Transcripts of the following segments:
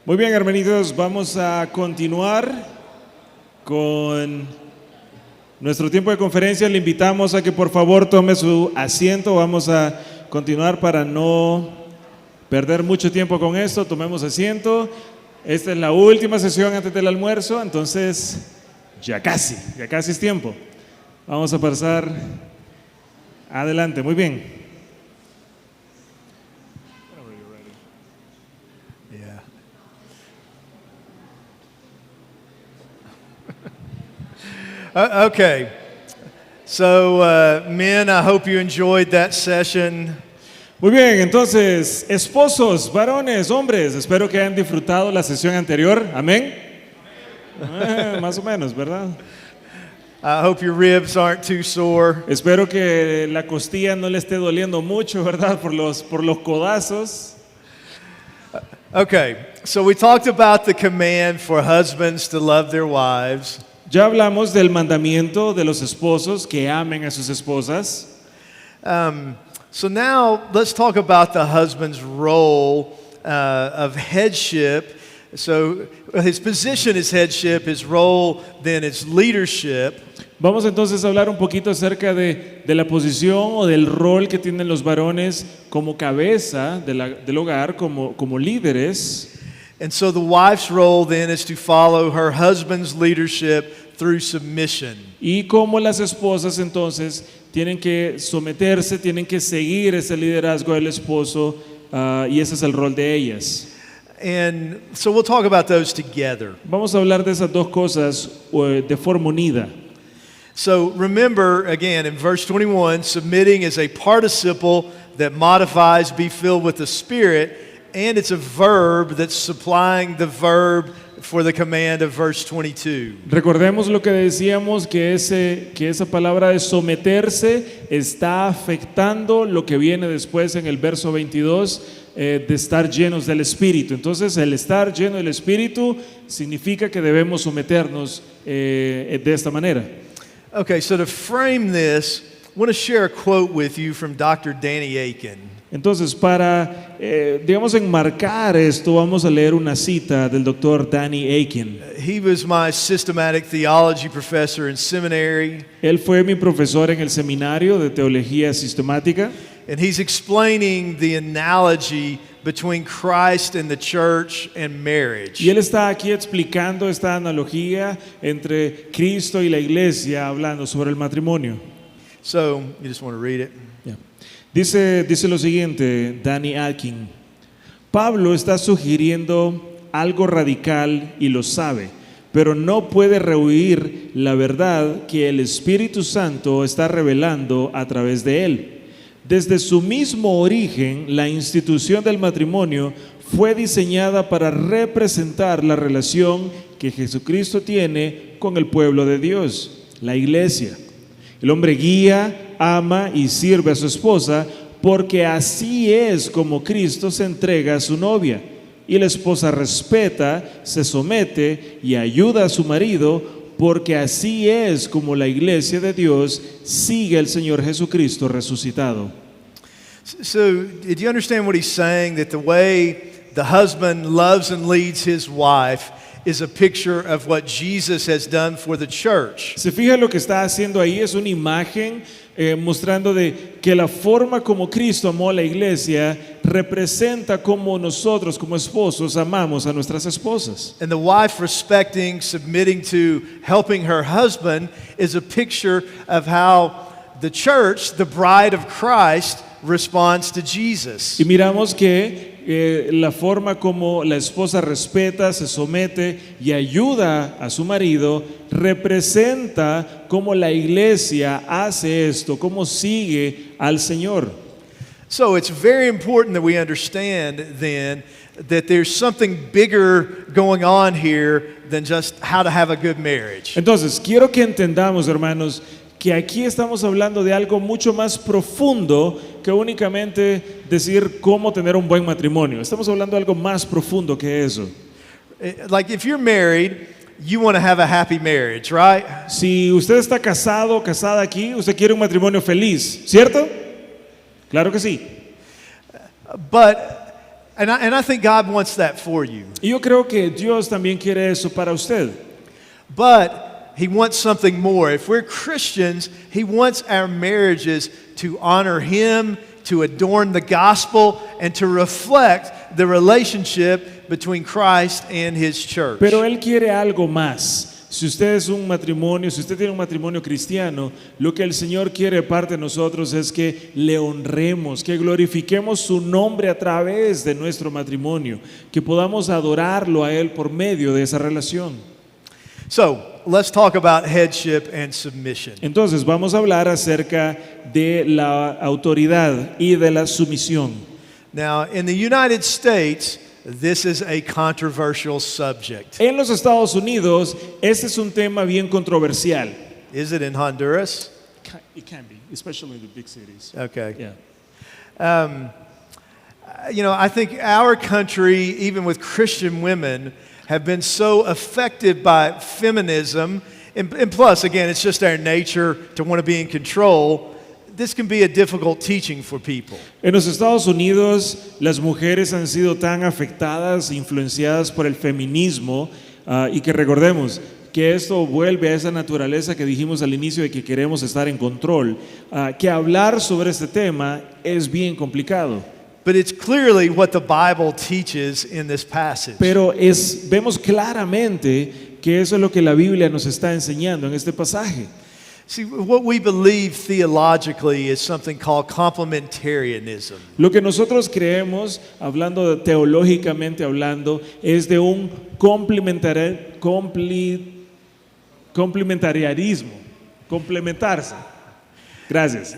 Muy bien, hermanitos, vamos a continuar con nuestro tiempo de conferencia. Le invitamos a que por favor tome su asiento. Vamos a continuar para no perder mucho tiempo con esto. Tomemos asiento. Esta es la última sesión antes del almuerzo, entonces ya casi es tiempo. Vamos a pasar adelante. Muy bien. Okay, so men, I hope you enjoyed that session. Muy bien, entonces, esposos, varones, hombres, espero que hayan disfrutado la sesión anterior. Amén. Más o menos, ¿verdad? I hope your ribs aren't too sore. Espero que la costilla no le esté doliendo mucho, ¿verdad? Por los codazos. Okay, so we talked about the command for husbands to love their wives. Ya hablamos del mandamiento de los esposos que amen a sus esposas. So now let's talk about the husband's role of headship. So his position is headship, his role then is leadership. Vamos entonces a hablar un poquito acerca de la posición o del rol que tienen los varones como cabeza del hogar, como líderes. And so the wife's role then is to follow her husband's leadership through submission. Y como las esposas entonces tienen que someterse, tienen que seguir ese liderazgo del esposo, y ese es el rol de ellas. And so we'll talk about those together. Vamos a hablar de esas dos cosas de forma unida. So remember again in verse 21, submitting is a participle that modifies be filled with the Spirit. And it's a verb that's supplying the verb for the command of verse 22. Recordemos lo que decíamos, que esa palabra de someterse está afectando lo que viene después en el verso 22, de estar llenos del Espíritu. Entonces, el estar lleno del Espíritu significa que debemos someternos de esta manera. Okay, so to frame this, I want to share a quote with you from Dr. Danny Akin. Entonces, para, digamos, enmarcar esto, vamos a leer una cita del doctor Danny Akin. He was my systematic theology professor in seminary. Él fue mi profesor en el seminario de teología sistemática. And he's explaining the analogy between Christ and the church and marriage. Y él está aquí explicando esta analogía entre Cristo y la iglesia, hablando sobre el matrimonio. So, you just want to read it? Yeah. Dice lo siguiente, Danny Akin. Pablo está sugiriendo algo radical y lo sabe, pero no puede rehuir la verdad que el Espíritu Santo está revelando a través de él. Desde su mismo origen, la institución del matrimonio fue diseñada para representar la relación que Jesucristo tiene con el pueblo de Dios, la iglesia. El hombre guía, ama y sirve a su esposa porque así es como Cristo se entrega a su novia. Y la esposa respeta, se somete y ayuda a su marido porque así es como la iglesia de Dios sigue al Señor Jesucristo resucitado. So, did you understand what he's saying? That the way the husband loves and leads his wife is a picture of what Jesus has done for the church. Se fija lo que está haciendo ahí, es una imagen mostrando de que la forma como Cristo amó a la iglesia representa como nosotros como esposos amamos a nuestras esposas. And the wife respecting, submitting to, helping her husband is a picture of how the church, the bride of Christ, responds to Jesus. Y miramos que la forma como la esposa respeta, se somete y ayuda a su marido representa cómo la iglesia hace esto, cómo sigue al Señor. So it's very important that we understand then that there's something bigger going on here than just how to have a good marriage. Entonces, quiero que entendamos, hermanos, que aquí estamos hablando de algo mucho más profundo que únicamente decir cómo tener un buen matrimonio. Estamos hablando de algo más profundo que eso. Like if you're married, you want to have a happy marriage, right? Si usted está casado o casada aquí, usted quiere un matrimonio feliz, ¿cierto? Claro que sí. But And I think God wants that for you. Y yo creo que Dios también quiere eso para usted. But He wants something more. If we're Christians, He wants our marriages to honor Him, to adorn the gospel, and to reflect the relationship between Christ and His church. Pero Él quiere algo más. Si usted es un matrimonio, si usted tiene un matrimonio cristiano, lo que el Señor quiere de parte de nosotros es que le honremos, que glorifiquemos su nombre a través de nuestro matrimonio, que podamos adorarlo a Él por medio de esa relación. So, let's talk about headship and submission. Entonces, vamos a hablar acerca de la autoridad y de la sumisión. Now, in the United States, this is a controversial subject. En los Estados Unidos, este es un tema bien controversial. Is it in Honduras? It can be, especially in the big cities. Okay. Yeah. You know, I think our country, even with Christian women, have been so affected by feminism. And plus, again, it's just our nature to want to be in control. This can be a difficult teaching for people. En los Estados Unidos, las mujeres han sido tan afectadas, influenciadas por el feminismo, y que recordemos que esto vuelve a esa naturaleza que dijimos al inicio de que queremos estar en control, que hablar sobre este tema es bien complicado. But it's clearly what the Bible teaches in this passage. Pero vemos claramente que eso es lo que la Biblia nos está enseñando en este pasaje. See, what we believe theologically is something called complementarianism. Lo que nosotros creemos, hablando teológicamente hablando, es de un complementarianismo, complementarse. Gracias.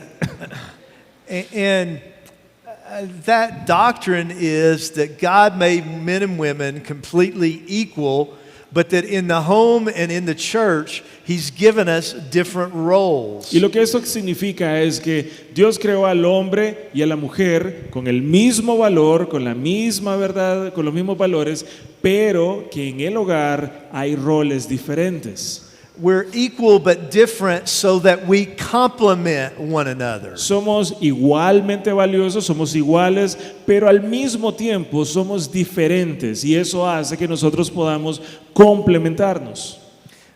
And that doctrine is that God made men and women completely equal, but that in the home and in the church, He's given us different roles. Y lo que eso significa es que Dios creó al hombre y a la mujer con el mismo valor, con la misma verdad, con los mismos valores, pero que en el hogar hay roles diferentes. We're equal but different so that we complement one another. Somos igualmente valiosos, somos iguales, pero al mismo tiempo somos diferentes y eso hace que nosotros podamos complementarnos.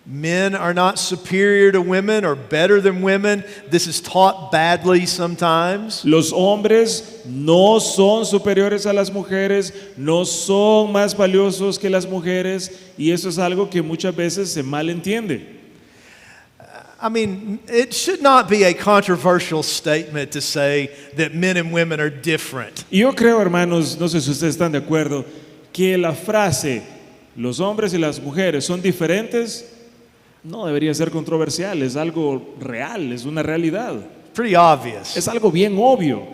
Men are not superior to women or better than women. This is taught badly sometimes. Los hombres no son superiores a las mujeres, no son más valiosos que las mujeres y eso es algo que muchas veces se malentiende. I mean, it should not be a controversial statement to say that men and women are different. Y yo creo, hermanos, no sé si ustedes están de acuerdo, que la frase los hombres y las mujeres son diferentes no debería ser controversial, es algo real, es una realidad. Pretty obvious. Es algo bien obvio.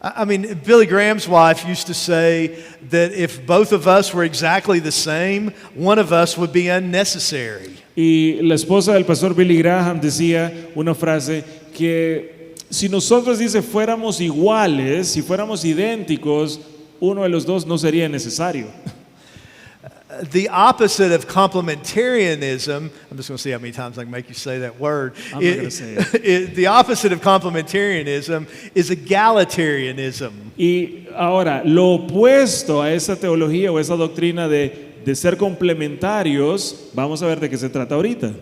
I mean, Billy Graham's wife used to say that if both of us were exactly the same, one of us would be unnecessary. Y la esposa del pastor Billy Graham decía una frase que si nosotros fuéramos iguales, si fuéramos idénticos, uno de los dos no sería necesario. The opposite of complementarianism, I'm just going to see how many times I can make you say that word. I'm not going to say it. The opposite of complementarianism is egalitarianism. Y ahora, lo opuesto a esa teología o esa doctrina de ser complementarios, vamos a ver de qué se trata ahorita.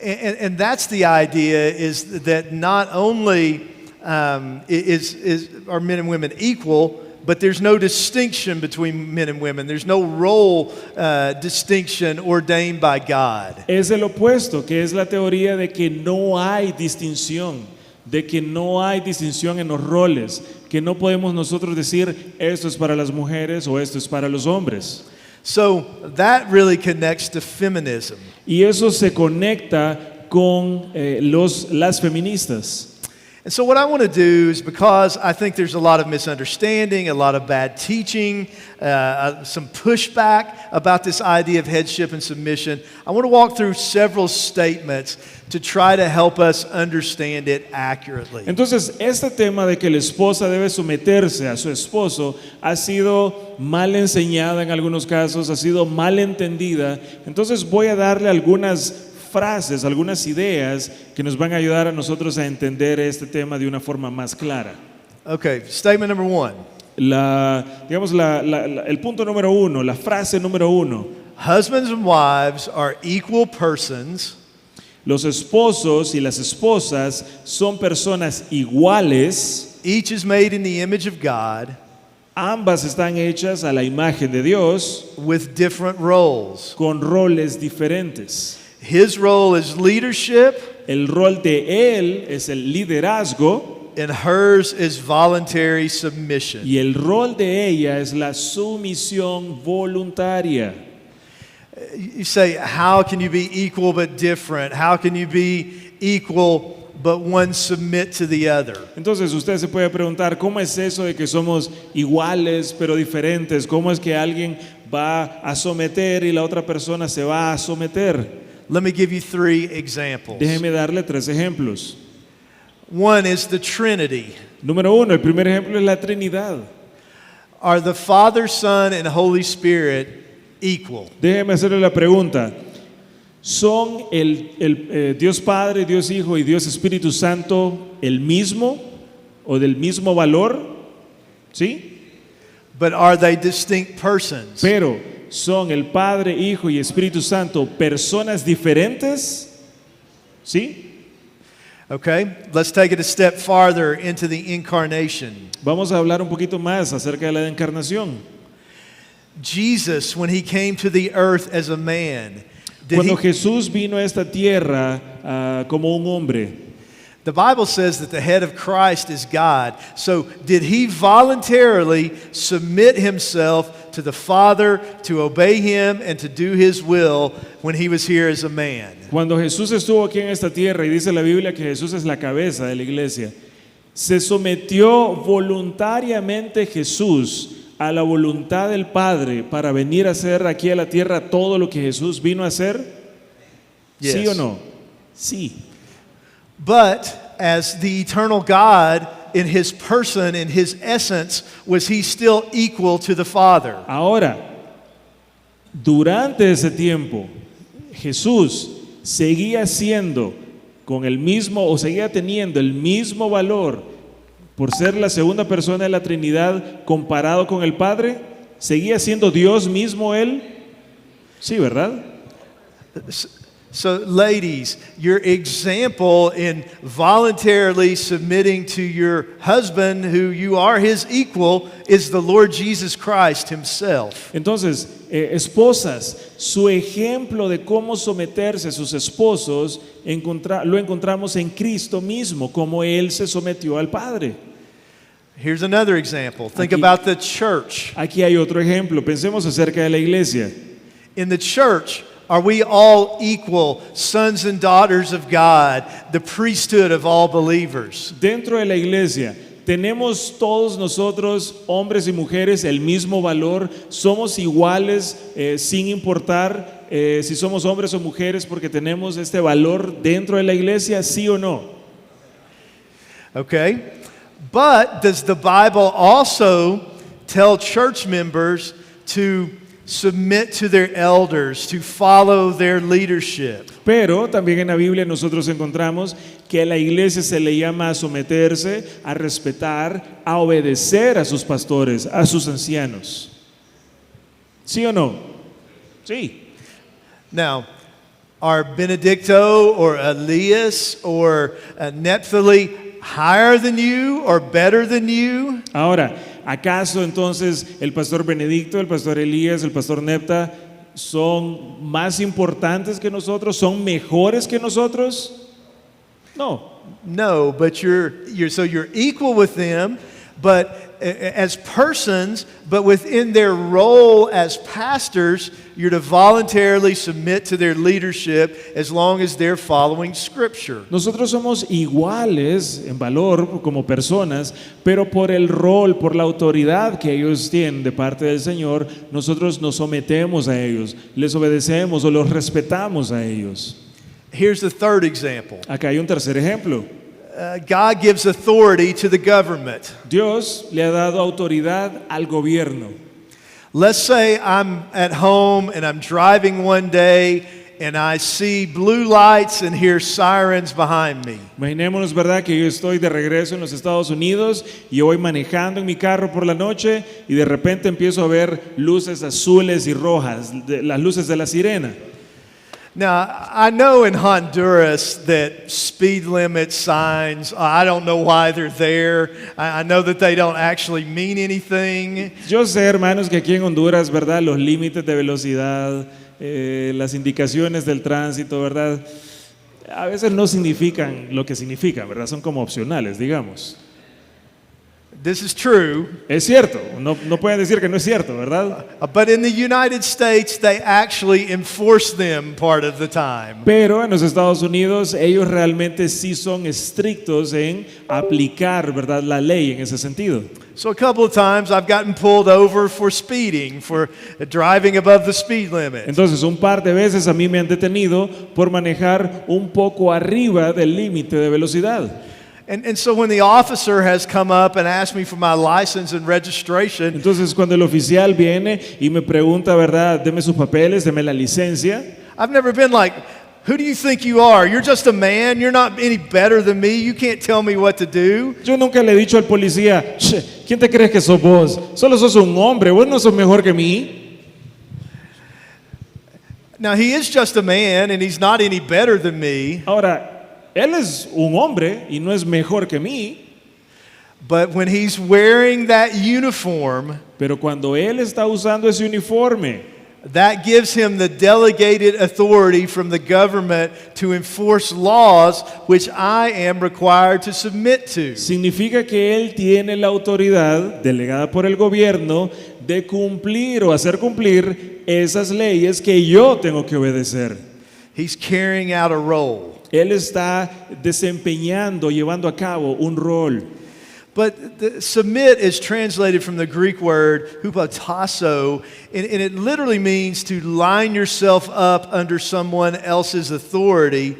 And that's the idea, is that not only are men and women equal, but there's no distinction between men and women. There's no role distinction ordained by God. Es el opuesto, que es la teoría de que no hay distinción, de que no hay distinción en los roles, que no podemos nosotros decir esto es para las mujeres o esto es para los hombres. So that really connects to feminism. Y eso se conecta con las feministas. And so what I want to do is, because I think there's a lot of misunderstanding, a lot of bad teaching, some pushback about this idea of headship and submission, I want to walk through several statements to try to help us understand it accurately. Entonces, este tema de que la esposa debe someterse a su esposo ha sido mal enseñada en algunos casos, ha sido mal entendida. Entonces voy a darle algunas frases, algunas ideas que nos van a ayudar a nosotros a entender este tema de una forma más clara. Okay, statement number one. El punto número uno, la frase número uno. Husbands and wives are equal persons. Los esposos y las esposas son personas iguales. Each is made in the image of God. Ambas están hechas a la imagen de Dios With different roles. con roles diferentes. His role is leadership, El rol de él es el liderazgo and hers is voluntary submission. y el rol de ella es la sumisión voluntaria. You say, how can you be equal but different? How can you be equal but one submit to the other? Entonces usted se puede preguntar, ¿cómo es eso de que somos iguales pero diferentes? ¿Cómo es que alguien va a someter y la otra persona se va a someter? Let me give you 3 examples. Déjeme darle 3 ejemplos. One is the Trinity. Número 1, el primer ejemplo es la Trinidad. Are the Father, Son, and Holy Spirit equal? Déjeme hacerle la pregunta. ¿Son Dios Padre, Dios Hijo y Dios Espíritu Santo el mismo o del mismo valor? ¿Sí? But are they distinct persons? Pero ¿son el Padre, Hijo y Espíritu Santo personas diferentes? ¿Sí? Okay, let's take it a step farther into the incarnation. Vamos a hablar un poquito más acerca de la encarnación. Jesus, when he came to the earth as a man, did Cuando he, Jesús vino a esta tierra como un hombre, the Bible says that the head of Christ is God. So did he voluntarily submit himself to the Father to obey him and to do his will when he was here as a man? cuando Jesús estuvo aquí en esta tierra, y dice la Biblia que Jesús es la cabeza de la iglesia, se sometió voluntariamente Jesús a la voluntad del Padre para venir a hacer aquí a la tierra todo lo que Jesús vino a hacer. ¿Sí Yes. o no? Sí. But as the eternal God in his person, in his essence, was he still equal to the Father? Ahora, durante ese tiempo, Jesús seguía siendo con el mismo, o seguía teniendo el mismo valor por ser la segunda persona de la Trinidad comparado con el Padre. ¿Seguía siendo Dios mismo él? Sí, ¿verdad? So, ladies, your example in voluntarily submitting to your husband, who you are his equal, is the Lord Jesus Christ himself. Entonces, esposas, su ejemplo de cómo someterse a sus esposos lo encontramos en Cristo mismo, como Él se sometió al Padre. Here's another example. Think Aquí- about the church. Aquí hay otro ejemplo, pensemos acerca de la iglesia. In the church, are we all equal, sons and daughters of God, the priesthood of all believers? Dentro de la iglesia, ¿tenemos todos nosotros, hombres y mujeres, el mismo valor? ¿Somos iguales sin importar si somos hombres o mujeres porque tenemos este valor dentro de la iglesia? ¿Sí o no? Okay? But does the Bible also tell church members to submit to their elders, to follow their leadership? Pero también en la Biblia nosotros encontramos que a la iglesia se le llama a someterse, a respetar, a obedecer a sus pastores, a sus ancianos. ¿Sí o no? Sí. Now, are Benedicto or Elias or Nephtali higher than you or better than you? Ahora, ¿acaso entonces el pastor Benedicto, el pastor Elías, el pastor Nepta son más importantes que nosotros? ¿Son mejores que nosotros? No. No, but you're equal with them, but as persons, but within their role as pastors, you're to voluntarily submit to their leadership as long as they're following Scripture. Nosotros somos iguales en valor como personas, pero por el rol, por la autoridad que ellos tienen de parte del Señor, nosotros nos sometemos a ellos, les obedecemos o los respetamos a ellos. Here's the third example. Acá hay un tercer ejemplo. God gives authority to the government. Dios le ha dado autoridad al gobierno. Let's say I'm at home and I'm driving one day and I see blue lights and hear sirens behind me. Imaginémonos, ¿verdad?, que yo estoy de regreso en los Estados Unidos y yo voy manejando en mi carro por la noche y de repente empiezo a ver luces azules y rojas, las luces de la sirena. Now, I know in Honduras that speed limit signs, I don't know why they're there. I know that they don't actually mean anything. Yo sé, hermanos, que aquí en Honduras, ¿verdad?, los límites de velocidad, las indicaciones del tránsito, ¿verdad?, a veces no significan lo que significan, ¿verdad? Son como opcionales, digamos. This is true. Es cierto, no pueden decir que no es cierto, ¿verdad? But in the United States, they actually enforce them part of the time. Pero en los Estados Unidos ellos realmente sí son estrictos en aplicar, ¿verdad?, la ley en ese sentido. So a couple of times I've gotten pulled over for speeding, for driving above the speed limit. Entonces, un par de veces a mí me han detenido por manejar un poco arriba del límite de velocidad. And so when the officer has come up and asked me for my license and registration, Entonces, cuando el oficial viene y me pregunta, ¿verdad?, deme sus papeles, deme la licencia, I've never been like, who do you think you are? You're just a man. You're not any better than me. You can't tell me what to do. yo nunca le he dicho al policía, "Che, ¿quién te crees que sos vos? Solo sos un hombre, vos no sos mejor que mí." Now, he is just a man and he's not any better than me. Ahora, él es un hombre y no es mejor que mí, But when he's wearing that uniform, pero cuando él está usando ese uniforme, that gives him the delegated authority from the government to enforce laws which I am required to submit to. significa que él tiene la autoridad delegada por el gobierno de cumplir o hacer cumplir esas leyes que yo tengo que obedecer. He's carrying out a role. Él está desempeñando, llevando a cabo un rol. But submit is translated from the Greek word hupotasso, and it literally means to line yourself up under someone else's authority,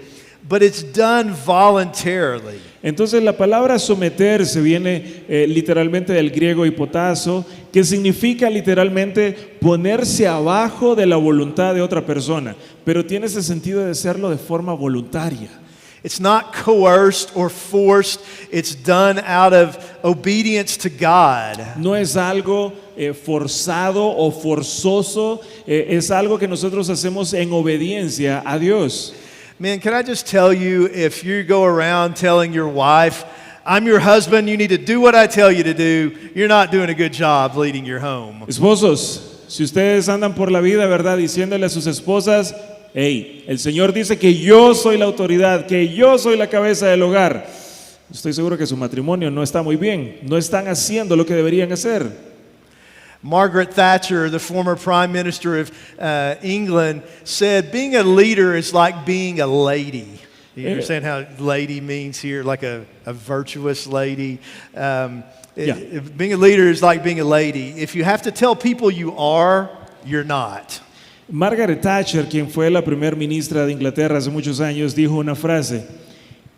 but it's done voluntarily. Entonces la palabra someterse viene literalmente del griego hipotazo, que significa literalmente ponerse abajo de la voluntad de otra persona, pero tiene ese sentido de serlo de forma voluntaria. It's not coerced or forced, it's done out of obedience to God. No es algo forzado o forzoso, es algo que nosotros hacemos en obediencia a Dios. Man, can I just tell you, if you go around telling your wife, I'm your husband, you need to do what I tell you to do, you're not doing a good job leading your home. Esposos, si ustedes andan por la vida, ¿verdad?, diciéndole a sus esposas, hey, el Señor dice que yo soy la autoridad, que yo soy la cabeza del hogar. Estoy seguro que su matrimonio no está muy bien, no están haciendo lo que deberían hacer. Margaret Thatcher, the former Prime Minister of England, said being a leader is like being a lady. You understand how lady means here, like a virtuous lady? Being a leader is like being a lady. If you have to tell people you are, you're not. Margaret Thatcher, quien fue la primer ministra de Inglaterra hace muchos años, dijo una frase: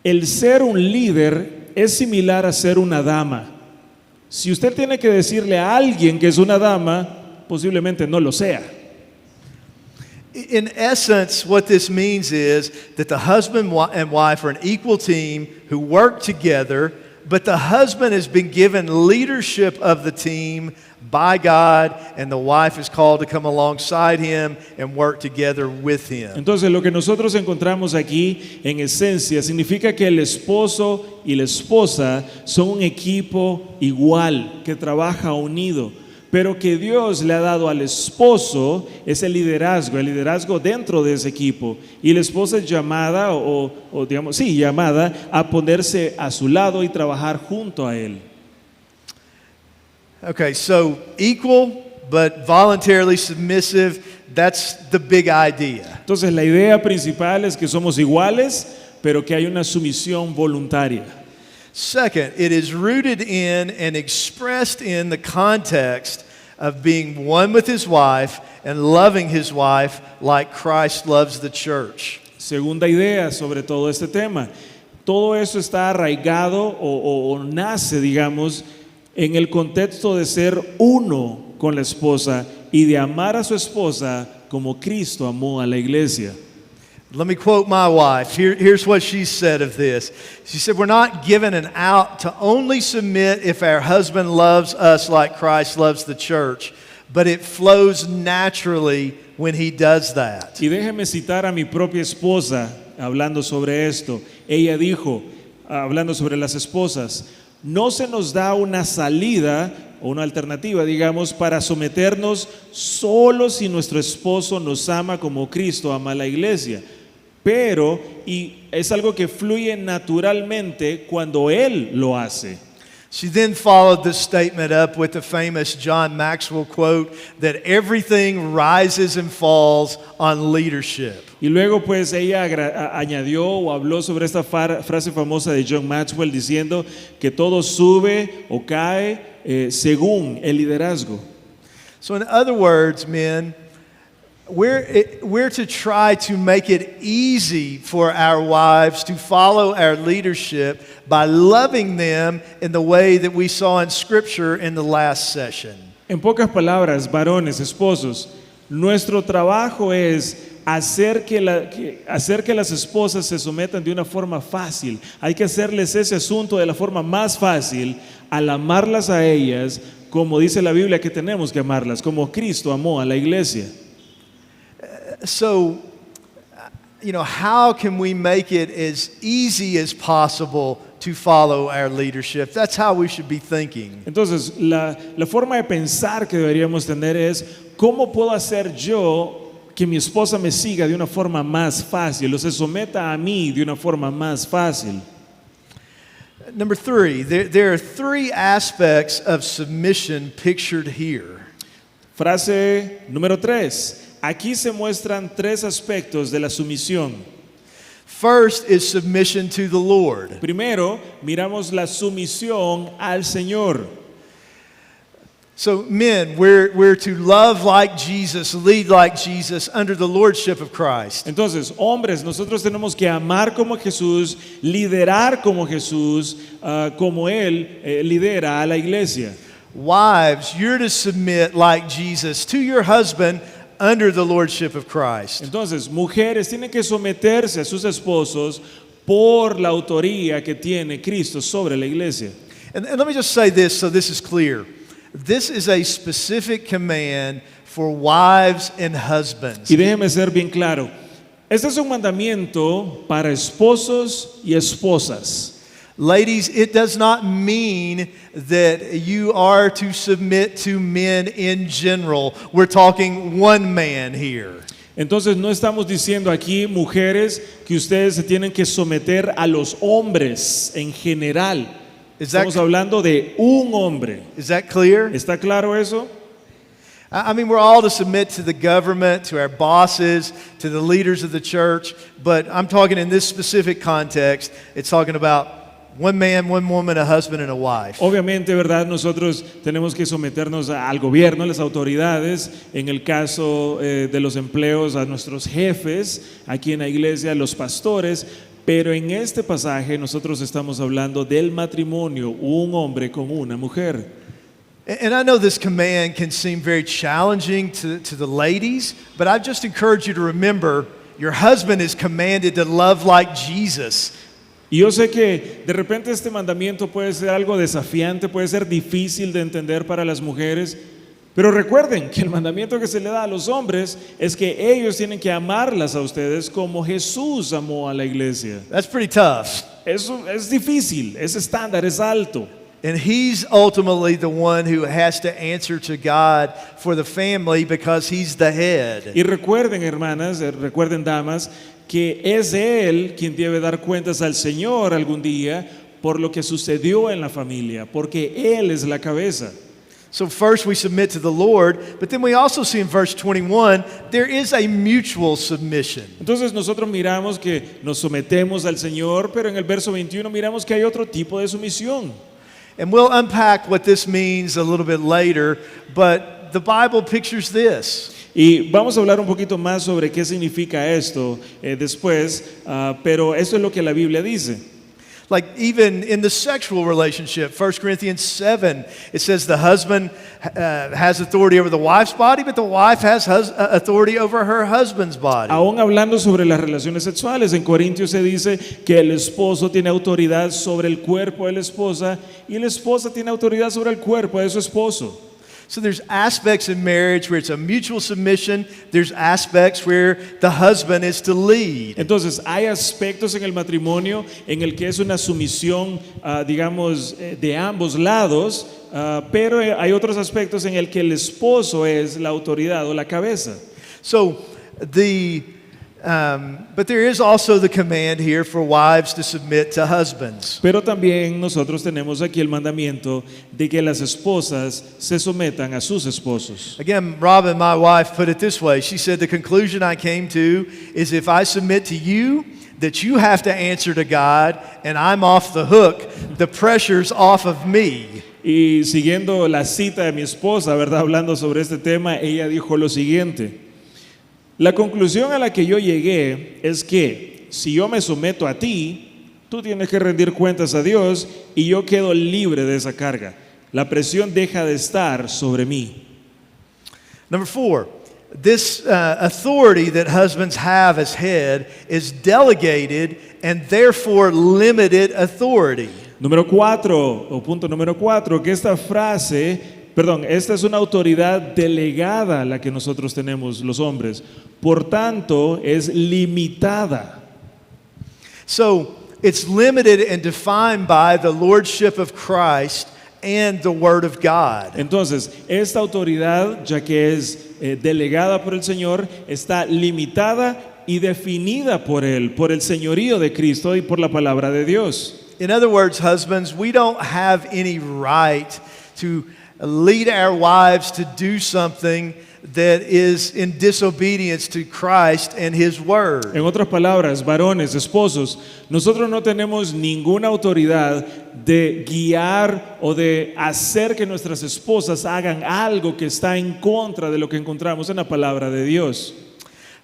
el ser un líder es similar a ser una dama. Si usted tiene que decirle a alguien que es una dama, posiblemente no lo sea. In essence, what this means is that the husband and wife are an equal team who work together, but the husband has been given leadership of the team by God, and the wife is called to come alongside him and work together with him. Entonces, lo que nosotros encontramos aquí, en esencia, significa que el esposo y la esposa son un equipo igual, que trabaja unido, pero que Dios le ha dado al esposo ese liderazgo, el liderazgo dentro de ese equipo, y la esposa es llamada, llamada a ponerse a su lado y trabajar junto a él. Okay, so equal but voluntarily submissive, that's the big idea. Entonces, la idea principal es que somos iguales, pero que hay una sumisión voluntaria. Second, it is rooted in and expressed in the context of being one with his wife and loving his wife like Christ loves the church. Segunda idea sobre todo este tema. Todo eso está arraigado o nace, digamos, en el contexto de ser uno con la esposa y de amar a su esposa como Cristo amó a la iglesia. Let me quote my wife. Here's what she said of this. She said, "We're not given an out to only submit if our husband loves us like Christ loves the church, but it flows naturally when he does that." Y déjeme citar a mi propia esposa hablando sobre esto. Ella dijo, hablando sobre las esposas, no se nos da una salida o una alternativa, digamos, para someternos solo si nuestro esposo nos ama como Cristo ama a la iglesia. Pero, y es algo que fluye naturalmente cuando Él lo hace. She then followed this statement up with the famous John Maxwell quote that everything rises and falls on leadership. Y luego pues ella añadió o habló sobre esta frase famosa de John Maxwell diciendo que todo sube o cae según el liderazgo. So in other words, men, we're to try to make it easy for our wives to follow our leadership by loving them in the way that we saw in Scripture in the last session. En pocas palabras, varones, esposos, nuestro trabajo es hacer que las esposas se sometan de una forma fácil. Hay que hacerles ese asunto de la forma más fácil al amarlas a ellas, como dice la Biblia que tenemos que amarlas, como Cristo amó a la iglesia. So, how can we make it as easy as possible to follow our leadership? That's how we should be thinking. Entonces, la forma de pensar que deberíamos tener es, ¿cómo puedo hacer yo que mi esposa me siga de una forma más fácil o se someta a mí de una forma más fácil? Number 3, there are 3 aspects of submission pictured here. Frase número 3. Aquí se muestran 3 aspectos de la sumisión. First is submission to the Lord. Primero, miramos la sumisión al Señor. So men, we're to love like Jesus, lead like Jesus under the lordship of Christ. Entonces, hombres, nosotros tenemos que amar como Jesús, liderar como Jesús, como Él lidera a la iglesia. Wives, you're to submit like Jesus to your husband under the lordship of Christ. Entonces, mujeres tienen que someterse a sus esposos por la autoría que tiene Cristo sobre la iglesia. And let me just say this so this is clear. This is a specific command for wives and husbands. Y déjeme ser bien claro. Este es un mandamiento para esposos y esposas. Ladies, it does not mean that you are to submit to men in general. We're talking one man here. Entonces no estamos diciendo aquí, mujeres, que ustedes se tienen que someter a los hombres en general. Estamos hablando de un hombre. Is that clear? ¿Está claro eso? I mean, we're all to submit to the government, to our bosses, to the leaders of the church, but I'm talking in this specific context, it's talking about one man, one woman, a husband and a wife. Obviamente, ¿verdad? Nosotros tenemos que someternos al gobierno, a las autoridades, en el caso de los empleos, a nuestros jefes, aquí en la iglesia, a los pastores, pero en este pasaje nosotros estamos hablando del matrimonio, un hombre con una mujer. And I know this command can seem very challenging to the ladies, but I just encourage you to remember your husband is commanded to love like Jesus. Y yo sé que de repente este mandamiento puede ser algo desafiante, puede ser difícil de entender para las mujeres, pero recuerden que el mandamiento que se le da a los hombres es que ellos tienen que amarlas a ustedes como Jesús amó a la iglesia. That's pretty tough. Eso es difícil, ese estándar es alto. And he's ultimately the one who has to answer to God for the family because he's the head. Y recuerden, hermanas, recuerden, damas, que es Él quien debe dar cuentas al Señor algún día por lo que sucedió en la familia, porque Él es la cabeza. So first we submit to the Lord, but then we also see in verse 21, there is a mutual submission. Entonces nosotros miramos que nos sometemos al Señor, pero en el verso 21 miramos que hay otro tipo de sumisión. And we'll unpack what this means a little bit later, but the Bible pictures this. Y vamos a hablar un poquito más sobre qué significa esto después, pero esto es lo que la Biblia dice. Like even in the sexual relationship, 1 Corinthians 7, it says the husband has authority over the wife's body, but the wife has authority over her husband's body. Aún hablando sobre las relaciones sexuales, en Corintios se dice que el esposo tiene autoridad sobre el cuerpo de la esposa y la esposa tiene autoridad sobre el cuerpo de su esposo. So there's aspects in marriage where it's a mutual submission. There's aspects where the husband is to lead. Entonces, hay aspectos en el matrimonio en el que es una sumisión, digamos, de ambos lados, pero hay otros aspectos en el que el esposo es la autoridad o la cabeza. So but there is also the command here for wives to submit to husbands. Pero también nosotros tenemos aquí el mandamiento de que las esposas se sometan a sus esposos. Again, Robin, my wife, put it this way. She said, the conclusion I came to is if I submit to you, that you have to answer to God, and I'm off the hook. The pressure's off of me. Y siguiendo la cita de mi esposa, ¿verdad? Hablando sobre este tema, ella dijo lo siguiente: la conclusión a la que yo llegué es que si yo me someto a ti, tú tienes que rendir cuentas a Dios y yo quedo libre de esa carga. La presión deja de estar sobre mí. Number 4, this authority that husbands have as head is delegated and therefore limited authority. Número 4, o punto número 4, que esta es una autoridad delegada la que nosotros tenemos los hombres. Por tanto, es limitada. So, it's limited and defined by the lordship of Christ and the word of God. Entonces, esta autoridad, ya que es delegada por el Señor, está limitada y definida por Él, por el señorío de Cristo y por la palabra de Dios. In other words, husbands, we don't have any right to lead our wives to do something that is in disobedience to Christ and His Word. En otras palabras, varones, esposos, nosotros no tenemos ninguna autoridad de guiar o de hacer que nuestras esposas hagan algo que está en contra de lo que encontramos en la palabra de Dios.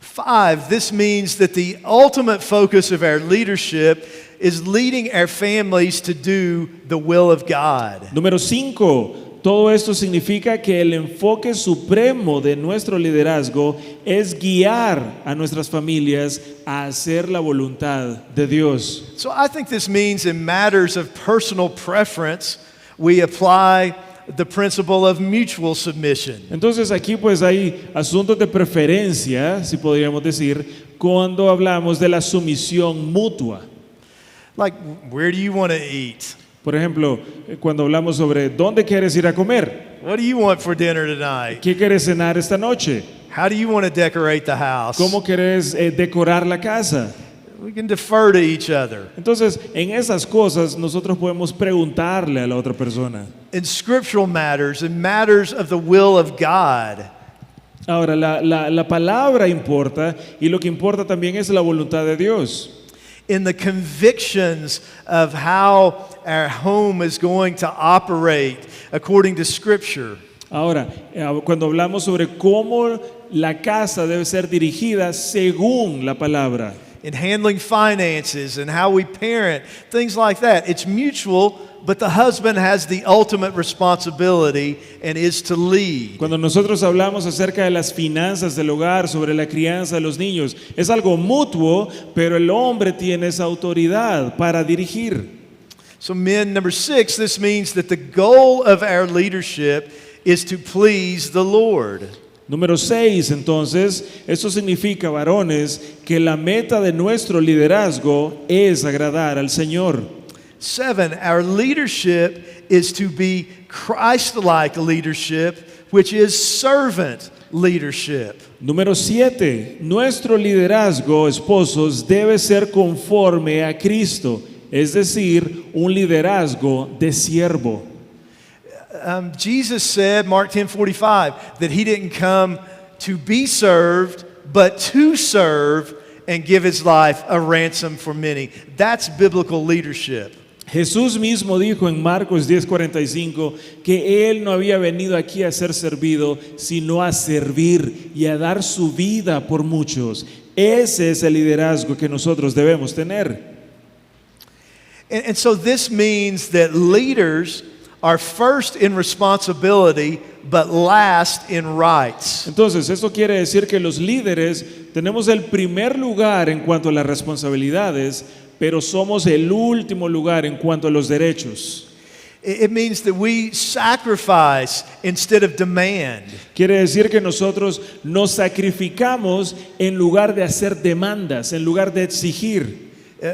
5, this means that the ultimate focus of our leadership is leading our families to do the will of God. Número 5, todo esto significa que el enfoque supremo de nuestro liderazgo es guiar a nuestras familias a hacer la voluntad de Dios. So I think this means in matters of personal preference, we apply the principle of mutual submission. Entonces aquí pues hay asuntos de preferencia, si podríamos decir, cuando hablamos de la sumisión mutua. Like, where do you want to eat? Por ejemplo, cuando hablamos sobre dónde quieres ir a comer, What do you want for dinner tonight? qué quieres cenar esta noche, How do you want to decorate the house? cómo quieres decorar la casa. We can defer to each other. Entonces, en esas cosas nosotros podemos preguntarle a la otra persona. In scriptural matters, in matters of the will of God, Ahora, la palabra importa y lo que importa también es la voluntad de Dios. in the convictions of how our home is going to operate according to Scripture. Ahora, cuando hablamos sobre cómo la casa debe ser dirigida según la palabra, In handling finances and how we parent, things like that. It's mutual, but the husband has the ultimate responsibility and is to lead. cuando nosotros hablamos acerca de las finanzas del hogar, sobre la crianza de los niños, es algo mutuo, pero el hombre tiene esa autoridad para dirigir. So, men, number 6, this means that the goal of our leadership is to please the Lord. Número 6, entonces, esto significa, varones, que la meta de nuestro liderazgo es agradar al Señor. 7, our leadership is to be Christ-like leadership, which is servant leadership. Número 7, nuestro liderazgo, esposos, debe ser conforme a Cristo, es decir, un liderazgo de siervo. Jesus said, Mark 10:45, that he didn't come to be served, but to serve and give his life a ransom for many. That's biblical leadership. Jesús mismo dijo en Marcos 10:45 que Él no había venido aquí a ser servido, sino a servir y a dar su vida por muchos. Ese es el liderazgo que nosotros debemos tener. And so this means that leaders are first in responsibility, but last in rights. Entonces, esto quiere decir que los líderes tenemos el primer lugar en cuanto a las responsabilidades, pero somos el último lugar en cuanto a los derechos. It means that we sacrifice instead of demand. Quiere decir que nosotros nos sacrificamos en lugar de hacer demandas, en lugar de exigir.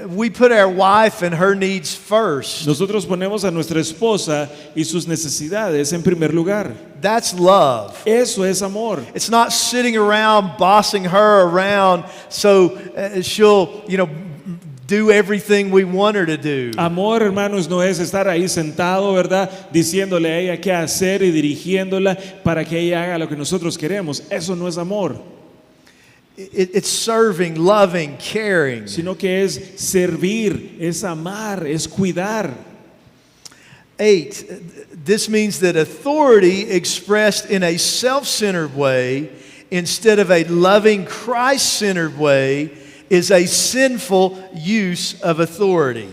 We put our wife and her needs first. Nosotros ponemos a nuestra esposa y sus necesidades en primer lugar. That's love. Eso es amor. It's not sitting around bossing her around so she'll, do everything we want her to do. Amor, hermanos, no es estar ahí sentado, ¿verdad? Diciéndole a ella qué hacer y dirigiéndola para que ella haga lo que nosotros queremos. Eso no es amor. It's serving, loving, caring. Sino que es servir, es amar, es cuidar. 8, this means that authority expressed in a self-centered way instead of a loving Christ-centered way is a sinful use of authority.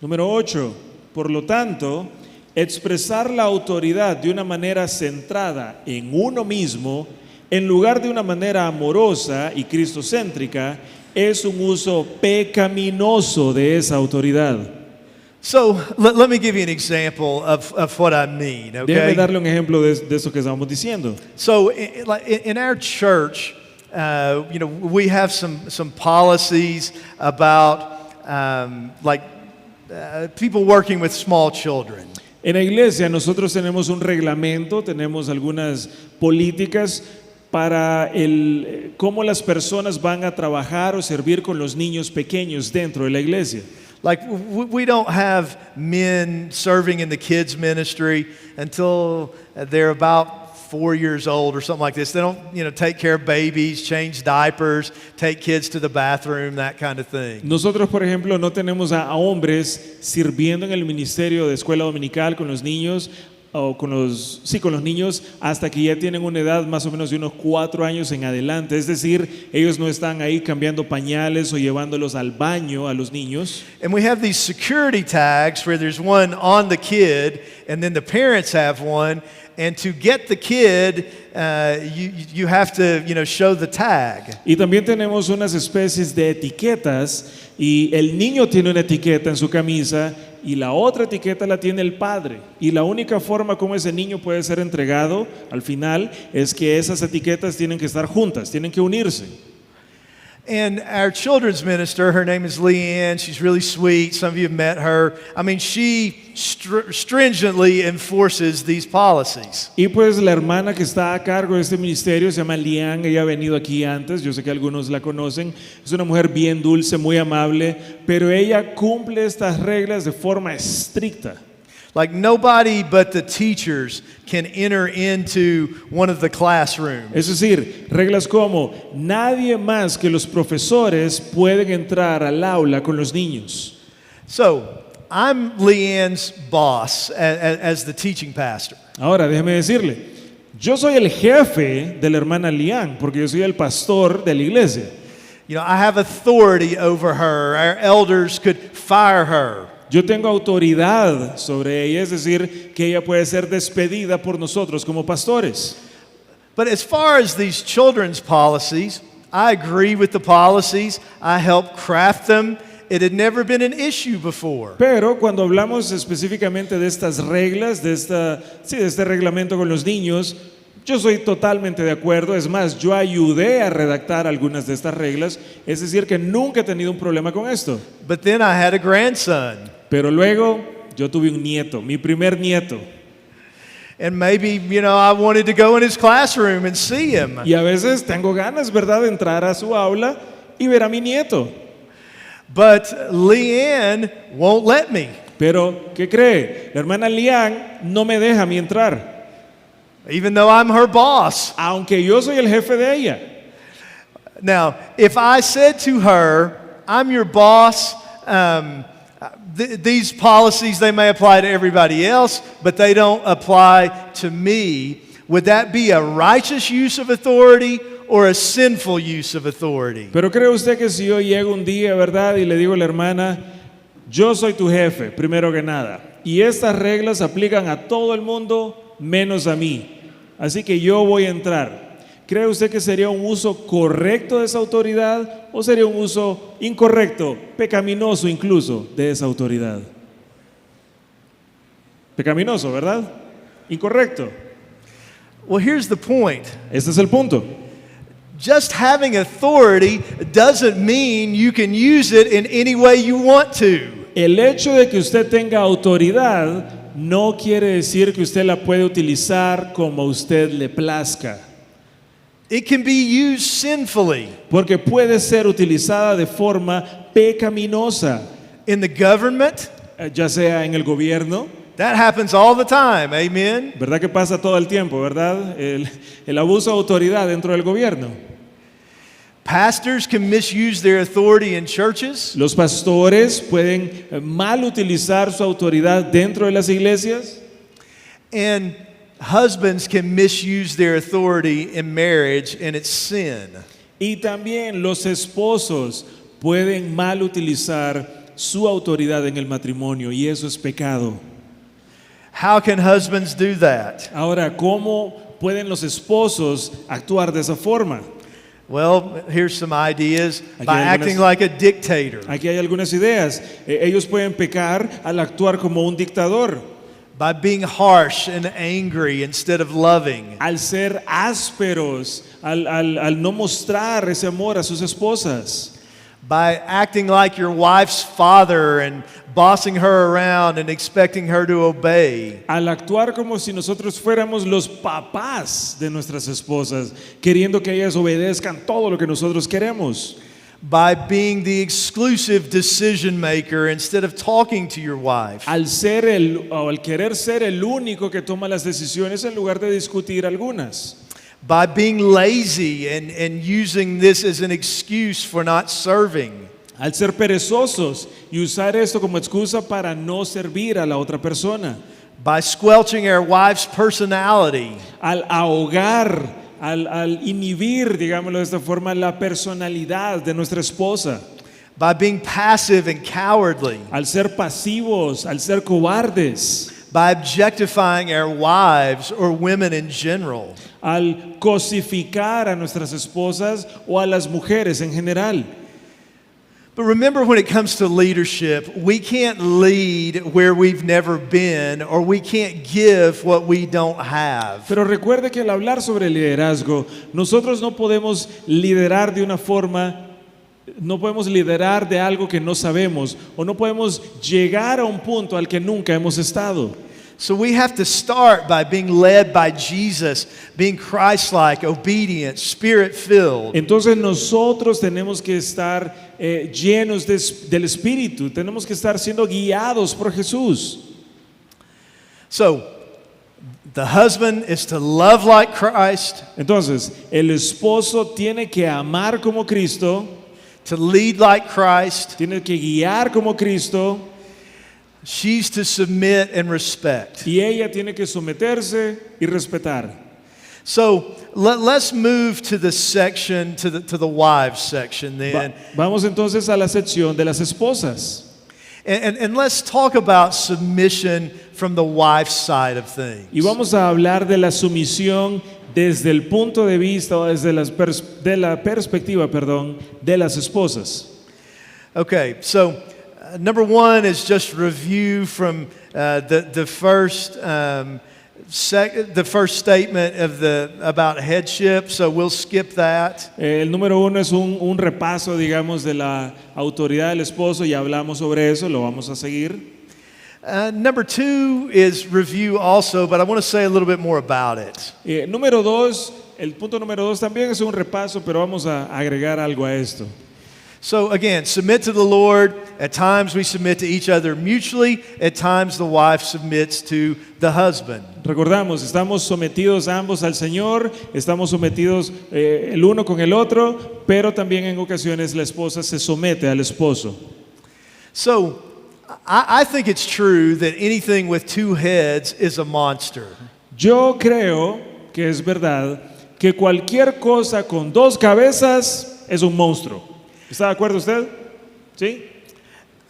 Número 8. Por lo tanto, expresar la autoridad de una manera centrada en uno mismo, en lugar de una manera amorosa y cristocéntrica, es un uso pecaminoso de esa autoridad. So let me give you an example of what I mean, Déjeme okay? darle un ejemplo de eso que estamos diciendo. So in our church, we have some policies about people working with small children. En la iglesia nosotros tenemos un reglamento, tenemos algunas políticas para cómo las personas van a trabajar o servir con los niños pequeños dentro de la iglesia. Like we don't have men serving in the kids ministry until they're about 4 years old or something like this. They don't, take care of babies, change diapers, take kids to the bathroom, that kind of thing. Nosotros, por ejemplo, no tenemos a hombres sirviendo en el ministerio de escuela dominical con los niños o con los niños hasta que ya tienen una edad más o menos de unos 4 años en adelante. Es decir, ellos no están ahí cambiando pañales o llevándolos al baño a los niños. And we have these security tags where there's one on the kid and then the parents have one. And to get the kid, you have to, show the tag. Y también tenemos unas especies de etiquetas y el niño tiene una etiqueta en su camisa y la otra etiqueta la tiene el padre. Y la única forma como ese niño puede ser entregado al final es que esas etiquetas tienen que estar juntas, tienen que unirse. And our children's minister, her name is Leanne. She's really sweet. Some of you have met her. I mean, she stringently enforces these policies. Y pues la hermana que está a cargo de este ministerio se llama Lian, ella ha venido aquí antes, yo sé que algunos la conocen, es una mujer bien dulce, muy amable, pero ella cumple estas reglas de forma estricta. Like nobody but the teachers can enter into one of the classrooms. Es decir, reglas como nadie más que los profesores pueden entrar al aula con los niños. So, I'm Leanne's boss as the teaching pastor. Ahora, déjeme decirle, yo soy el jefe de la hermana Lian, porque yo soy el pastor de la iglesia. I have authority over her. Our elders could fire her. Yo tengo autoridad sobre ella, es decir, que ella puede ser despedida por nosotros como pastores. But as far as these children's policies, I agree with the policies. I helped craft them. It had never been an issue before. Pero cuando hablamos específicamente de estas reglas, de este reglamento con los niños, yo soy totalmente de acuerdo. Es más, yo ayudé a redactar algunas de estas reglas. Es decir, que nunca he tenido un problema con esto. But then I had a grandson. Pero luego yo tuve un nieto, mi primer nieto. And maybe, I wanted to go in his classroom and see him. Y a veces tengo ganas, ¿verdad?, de entrar a su aula y ver a mi nieto. But Leanne won't let me. Pero, ¿qué cree? La hermana Lian no me deja a mí entrar. Even though I'm her boss. Aunque yo soy el jefe de ella. Now, if I said to her, I'm your boss, these policies, they may apply to everybody else, but they don't apply to me, would that be a righteous use of authority or a sinful use of authority? Pero ¿cree usted que si yo llego un día, verdad, y le digo a la hermana, Yo soy tu jefe, primero que nada, y estas reglas aplican a todo el mundo menos a mí. Así que yo voy a entrar. ¿Cree usted que sería un uso correcto de esa autoridad o sería un uso incorrecto, pecaminoso incluso, de esa autoridad? Pecaminoso, ¿verdad? Incorrecto. Well, here's the point. Este es el punto. Just having authority doesn't mean you can use it in any way you want to. El hecho de que usted tenga autoridad no quiere decir que usted la puede utilizar como a usted le plazca, It can be used sinfully. porque puede ser utilizada de forma pecaminosa, In the government, ya sea en el gobierno, that happens all the time. Amen. ¿verdad que pasa todo el tiempo, verdad? El abuso de autoridad dentro del gobierno. Pastors can misuse their authority in churches. Los pastores pueden mal utilizar su autoridad dentro de las iglesias. And husbands can misuse their authority in marriage, and it's sin. Y también los esposos pueden mal utilizar su autoridad en el matrimonio y eso es pecado. How can husbands do that? Ahora, ¿cómo pueden los esposos actuar de esa forma? Well, here's some ideas. Aquí By hay acting algunas- like a dictator, Aquí hay algunas ideas. Ellos pueden pecar al actuar como un dictador, by being harsh and angry instead of loving, al ser ásperos, al no mostrar ese amor a sus esposas, by acting like your wife's father and bossing her around and expecting her to obey, al actuar como si nosotros fuéramos los papás de nuestras esposas, queriendo que ellas obedezcan todo lo que nosotros queremos, by being the exclusive decision maker instead of talking to your wife, al querer ser el único que toma las decisiones en lugar de discutir algunas, by being lazy and using this as an excuse for not serving, al ser perezosos y usar esto como excusa para no servir a la otra persona, by squelching our wife's personality, al ahogar, al inhibir, digámoslo de esta forma, la personalidad de nuestra esposa, by being passive and cowardly, al ser pasivos, al ser cobardes, by objectifying our wives or women in general. al cosificar a nuestras esposas o a las mujeres en general. But remember, when it comes to leadership, we can't lead where we've never been, or we can't give what we don't have. Pero recuerde que al hablar sobre liderazgo, nosotros no podemos liderar de una forma, no podemos liderar de algo que no sabemos, o no podemos llegar a un punto al que nunca hemos estado. So we have to start by being led by Jesus, being Christ-like, obedient, Spirit-filled. Entonces nosotros tenemos que estar llenos del Espíritu, tenemos que estar siendo guiados por Jesús. So the husband is to love like Christ, Entonces, el esposo tiene que amar como Cristo, to lead like Christ. tiene que guiar como Cristo, She's to submit and respect. y ella tiene que someterse y respetar. So let's move to the section, to the wives section then. Vamos entonces a la sección de las esposas. And let's talk about submission from the wife's side of things. Y vamos a hablar de la sumisión desde el punto de vista o desde de la perspectiva, de las esposas. Okay, so number one is just review from the first the first statement of about headship. So we'll skip that. El número uno es un repaso, digamos, de la autoridad del esposo y hablamos sobre eso, lo vamos a seguir. Number two is review also, but I want to say a little bit more about it. Número dos, el punto número dos también es un repaso, pero vamos a agregar algo a esto. So again, submit to the Lord. At times we submit to each other mutually. At times the wife submits to the husband. Recordamos, estamos sometidos ambos al Señor, estamos sometidos el uno con el otro, pero también en ocasiones la esposa se somete al esposo. So I think it's true that anything with two heads is a monster. Yo creo que es verdad que cualquier cosa con dos cabezas es un monstruo. ¿Está de acuerdo usted? ¿Sí?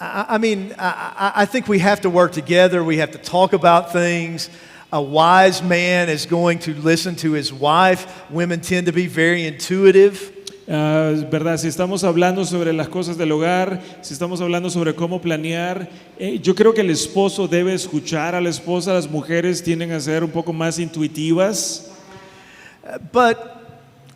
I think we have to work together. We have to talk about things. A wise man is going to listen to his wife. Women tend to be very intuitive. ¿Verdad? Si estamos hablando sobre las cosas del hogar, si estamos hablando sobre cómo planear, yo creo que el esposo debe escuchar a la esposa. Las mujeres tienden a ser un poco más intuitivas. But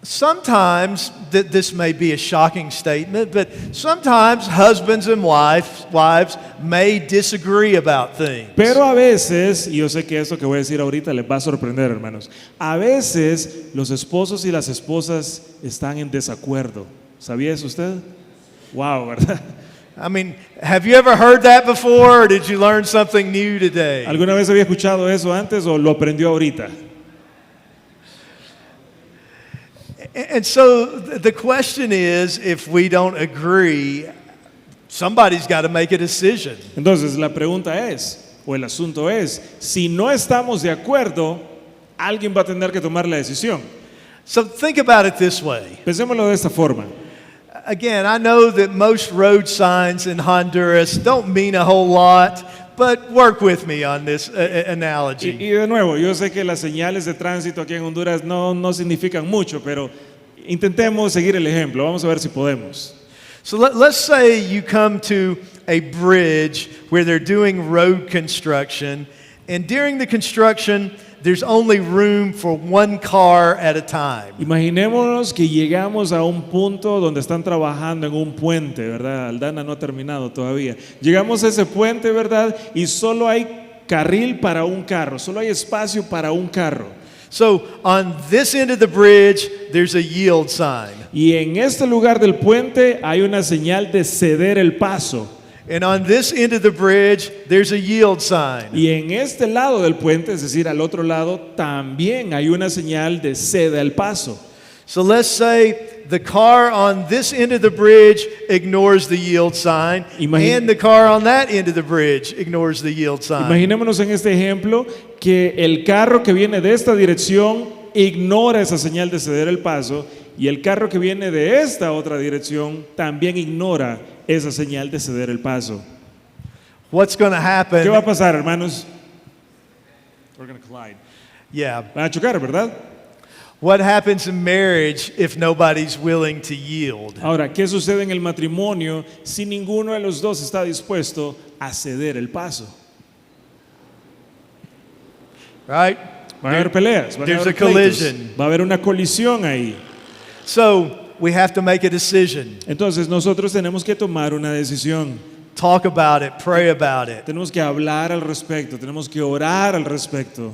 sometimes, this may be a shocking statement, but sometimes husbands and wives may disagree about things. Pero a veces, y yo sé que esto que voy a decir ahorita les va a sorprender, hermanos, a veces los esposos y las esposas están en desacuerdo. ¿Sabía eso usted? Wow, ¿verdad? I mean, have you ever heard that before, or did you learn something new today? ¿Alguna vez había escuchado eso antes o lo aprendió ahorita? And so the question is, if we don't agree, somebody's got to make a decision. Entonces la pregunta es, o el asunto es, si no estamos de acuerdo, alguien va a tener que tomar la decisión. So think about it this way. Pensémoslo de esta forma. Again, I know that most road signs in Honduras don't mean a whole lot, but work with me on this analogy. Y de nuevo, yo sé que las señales de tránsito aquí en Honduras no significan mucho, pero intentemos seguir el ejemplo. Vamos a ver si podemos. So let's say you come to a bridge where they're doing road construction, and during the construction, there's only room for one car at a time. Imaginémonos que llegamos a un punto donde están trabajando en un puente, ¿verdad? Aldana no ha terminado todavía. Llegamos a ese puente, ¿verdad? Y solo hay carril para un carro, solo hay espacio para un carro. So on this end of the bridge, there's a yield sign. Y en este lugar del puente hay una señal de ceder el paso. And on this end of the bridge, there's a yield sign. Y en este lado del puente, es decir, al otro lado, también hay una señal de ceda el paso. So let's say the car on this end of the bridge ignores the yield sign, and the car on that end of the bridge ignores the yield sign. Imaginémonos en este ejemplo que el carro que viene de esta dirección ignora esa señal de ceder el paso y el carro que viene de esta otra dirección también ignora esa señal de ceder el paso. What's going to happen? ¿Qué va a pasar, hermanos? We're going to collide. Yeah. Van a chocar, ¿verdad? What happens in marriage if nobody's willing to yield? Ahora, ¿qué sucede en el matrimonio si ninguno de los dos está dispuesto a ceder el paso? Right? Van a haber peleas, van a There's haber a collision. pleitos, va a haber una colisión ahí. So we have to make a decision. Entonces nosotros tenemos que tomar una decisión. Talk about it, pray about it. Tenemos que hablar al respecto, tenemos que orar al respecto.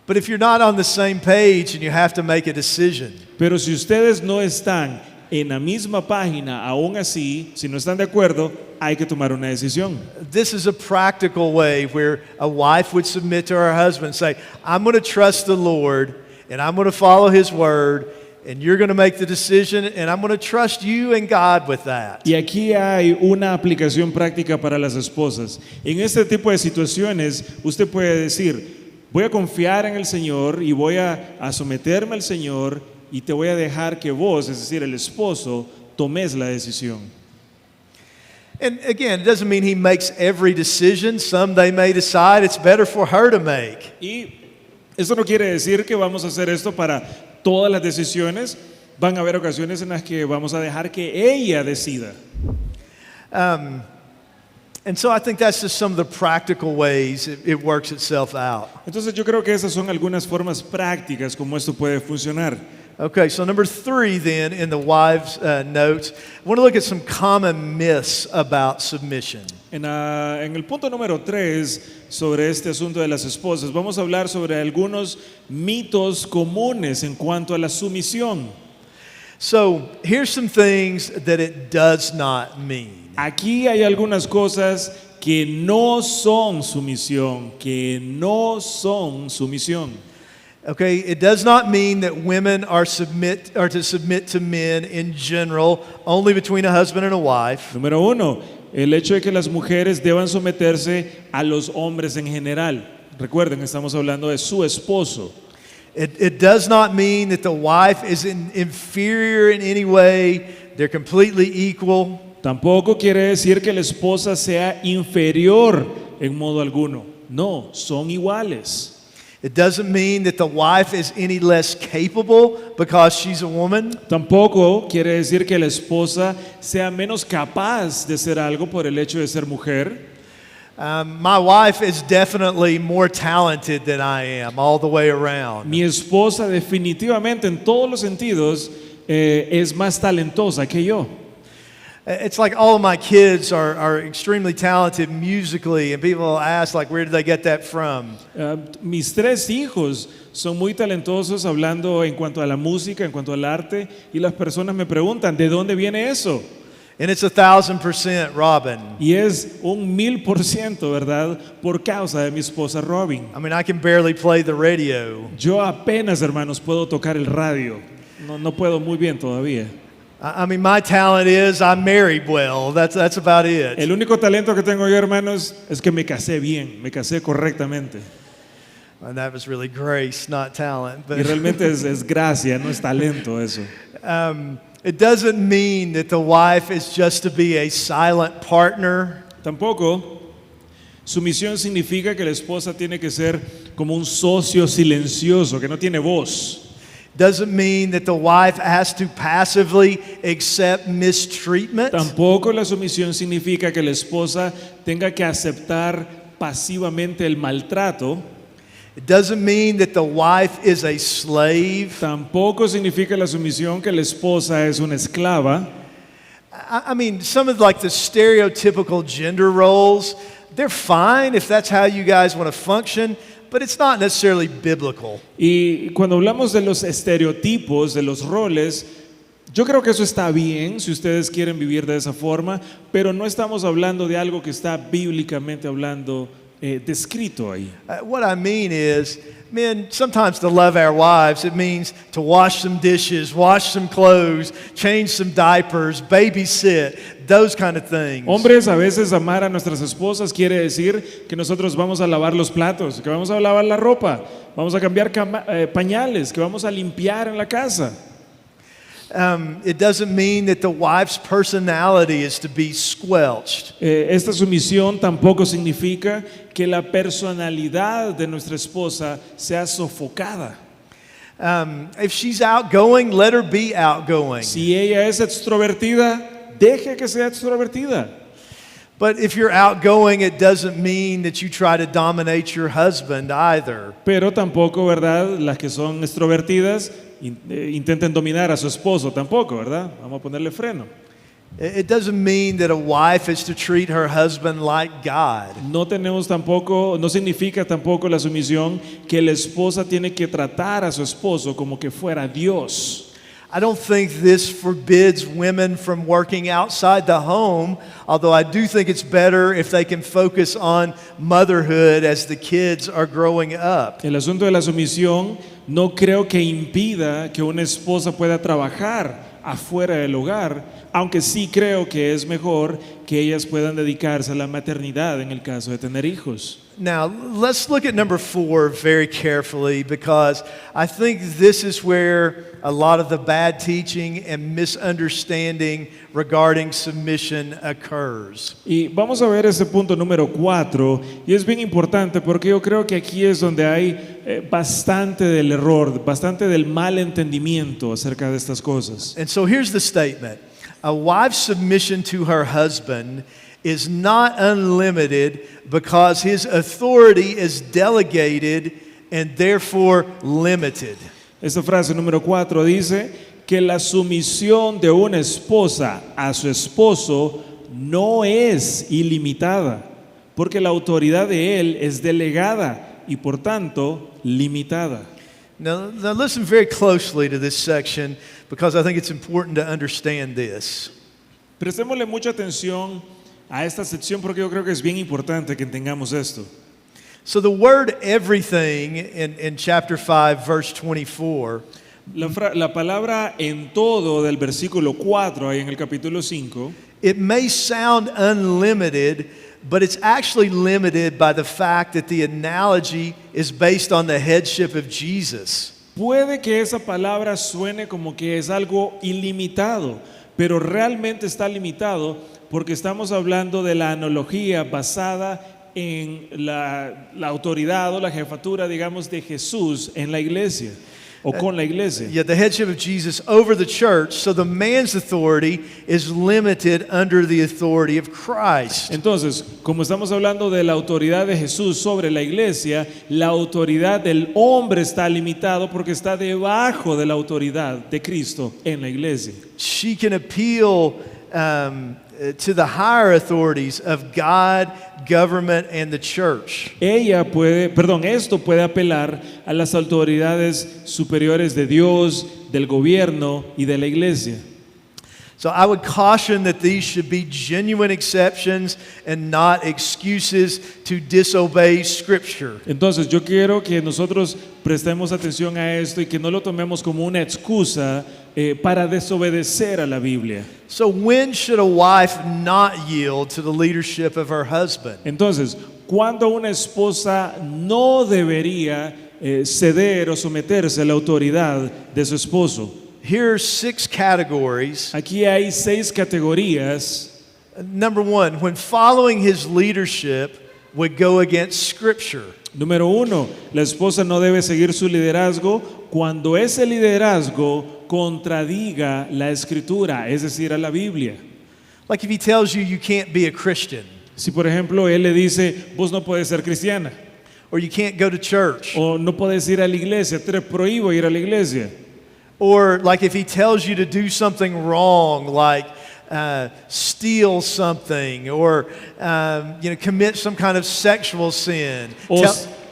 But if you're not on the same page and you have to make a decision, Pero si ustedes no están en la misma página, aún así, si no están de acuerdo, hay que tomar una decisión. this is a practical way where a wife would submit to her husband and say, I'm going to trust the Lord and I'm going to follow his word and you're going to make the decision and I'm going to trust you and God with that. Y aquí hay una aplicación práctica para las esposas. En este tipo de situaciones, usted puede decir, voy a confiar en el Señor y voy a someterme al Señor y te voy a dejar que vos, es decir, el esposo, tomes la decisión. And again, it doesn't mean he makes every decision. Some they may decide it's better for her to make. Y eso no quiere decir que vamos a hacer esto para todas las decisiones. Van a haber ocasiones en las que vamos a dejar que ella decida. And so I think that's just some of the practical ways it works itself out. Entonces yo creo que esas son algunas formas prácticas como esto puede funcionar. Okay, so number 3 then in the wives' notes, I want to look at some common myths about submission. En el punto número 3 sobre este asunto de las esposas, vamos a hablar sobre algunos mitos comunes en cuanto a la sumisión. So here's some things that it does not mean. Aquí hay algunas cosas que no son sumisión, que no son sumisión. Okay, it does not mean that women are to submit to men in general, only between a husband and a wife. Número 1, el hecho de que las mujeres deban someterse a los hombres en general. Recuerden, estamos hablando de su esposo. It does not mean that the wife is inferior in any way. They're completely equal. Tampoco quiere decir que la esposa sea inferior en modo alguno. No, son iguales. It doesn't mean that the wife is any less capable because she's a woman. Tampoco quiere decir que la esposa sea menos capaz de hacer algo por el hecho de ser mujer. My wife is definitely more talented than I am all the way around. Mi esposa definitivamente en todos los sentidos es más talentosa que yo. It's like all of my kids are extremely talented musically, and people ask, like, where did they get that from? Mis 3 hijos son muy talentosos hablando en cuanto a la música, en cuanto al arte, y las personas me preguntan, ¿de dónde viene eso? And it's 1,000% Robin. Y es 1000%, ¿verdad? Por causa de mi esposa Robin. I mean, I can barely play the radio. Yo apenas, hermanos, puedo tocar el radio. No puedo muy bien todavía. I mean, my talent is I'm married well. That's about it. El único talento que tengo yo, hermanos, es que me casé bien, me casé correctamente. And that was really grace, not talent. Y But realmente es gracia, no es talento eso. it doesn't mean that the wife is just to be a silent partner. Tampoco sumisión significa que la esposa tiene que ser como un socio silencioso, que no tiene voz. Doesn't mean that the wife has to passively accept mistreatment. Tampoco la sumisión significa que la esposa tenga que aceptar pasivamente el maltrato. It doesn't mean that the wife is a slave. Tampoco significa la sumisión que la esposa es una esclava. I mean, some of like the stereotypical gender roles, they're fine if that's how you guys want to function, but it's not necessarily biblical. Y cuando hablamos de los estereotipos, de los roles, yo creo que eso está bien si ustedes quieren vivir de esa forma, pero no estamos hablando de algo que está bíblicamente hablando descrito ahí. What I mean is, men, sometimes to love our wives, it means to wash some dishes, wash some clothes, change some diapers, babysit, those kind of things. Hombres, a veces amar a nuestras esposas quiere decir que nosotros vamos a lavar los platos, que vamos a lavar la ropa, vamos a cambiar pañales, que vamos a limpiar en la casa. It doesn't mean that the wife's personality is to be squelched. Esta sumisión tampoco significa que la personalidad de nuestra esposa sea sofocada. If she's outgoing, let her be outgoing. Si ella es extrovertida, deje que sea extrovertida. But if you're outgoing, it doesn't mean that you try to dominate your husband either. Pero tampoco, ¿verdad? Las que son extrovertidas intenten dominar a su esposo, tampoco, ¿verdad? Vamos a ponerle freno. It doesn't mean that a wife is to treat her husband like God. No tenemos tampoco, no significa tampoco la sumisión que la esposa tiene que tratar a su esposo como que fuera Dios. I don't think this forbids women from working outside the home, although I do think it's better if they can focus on motherhood as the kids are growing up. El asunto de la sumisión no creo que impida que una esposa pueda trabajar afuera del hogar, aunque sí creo que es mejor que ellas puedan dedicarse a la maternidad en el caso de tener hijos. Now, let's look at number 4 very carefully, because I think this is where a lot of the bad teaching and misunderstanding regarding submission occurs. Y vamos a ver ese punto número 4, y es bien importante porque yo creo que aquí es donde hay bastante del error, bastante del mal entendimiento acerca de estas cosas. And so here's the statement. A wife's submission to her husband is not unlimited because his authority is delegated and therefore limited. Esta frase número 4 dice que la sumisión de una esposa a su esposo no es ilimitada, porque la autoridad de él es delegada y por tanto limitada. Now listen very closely to this section because I think it's important to understand this. Prestémosle mucha atención a esta sección porque yo creo que es bien importante que entendamos esto. So the word everything in chapter 5 verse 24 La palabra en todo del versículo 4 ahí en el capítulo 5, it may sound unlimited, but it's actually limited by the fact that the analogy is based on the headship of Jesus. puede que esa palabra suene como que es algo ilimitado, pero realmente está limitado porque estamos hablando de la analogía basada en la autoridad o la jefatura, digamos, de Jesús en la iglesia o con la iglesia. Yet the headship of Jesus over the church, so the man's authority is limited under the authority of Christ. Entonces, como estamos hablando de la autoridad de Jesús sobre la iglesia, la autoridad del hombre está limitado porque está debajo de la autoridad de Cristo en la iglesia. She can appeal to the higher authorities of God, government, and the church. Esto puede apelar a las autoridades superiores de Dios, del gobierno y de la iglesia. So I would caution that these should be genuine exceptions and not excuses to disobey Scripture. Entonces yo quiero que nosotros prestemos atención a esto y que no lo tomemos como una excusa para desobedecer a la Biblia. So when should a wife not yield to the leadership of her husband? Entonces, ¿cuándo una esposa no debería ceder o someterse a la autoridad de su esposo? Here are 6 categories. Aquí hay 6 categorías. Number 1, when following his leadership would go against Scripture. Número 1, la esposa no debe seguir su liderazgo cuando ese liderazgo contradiga la escritura, es decir, a la Biblia. Like if he tells you you can't be a Christian, Si por ejemplo él le dice, vos no puedes ser cristiana, or you can't go to church, o no puedes ir a la iglesia, te prohíbo ir a la iglesia. or like if he tells you to do something wrong, like steal something, or commit some kind of sexual sin.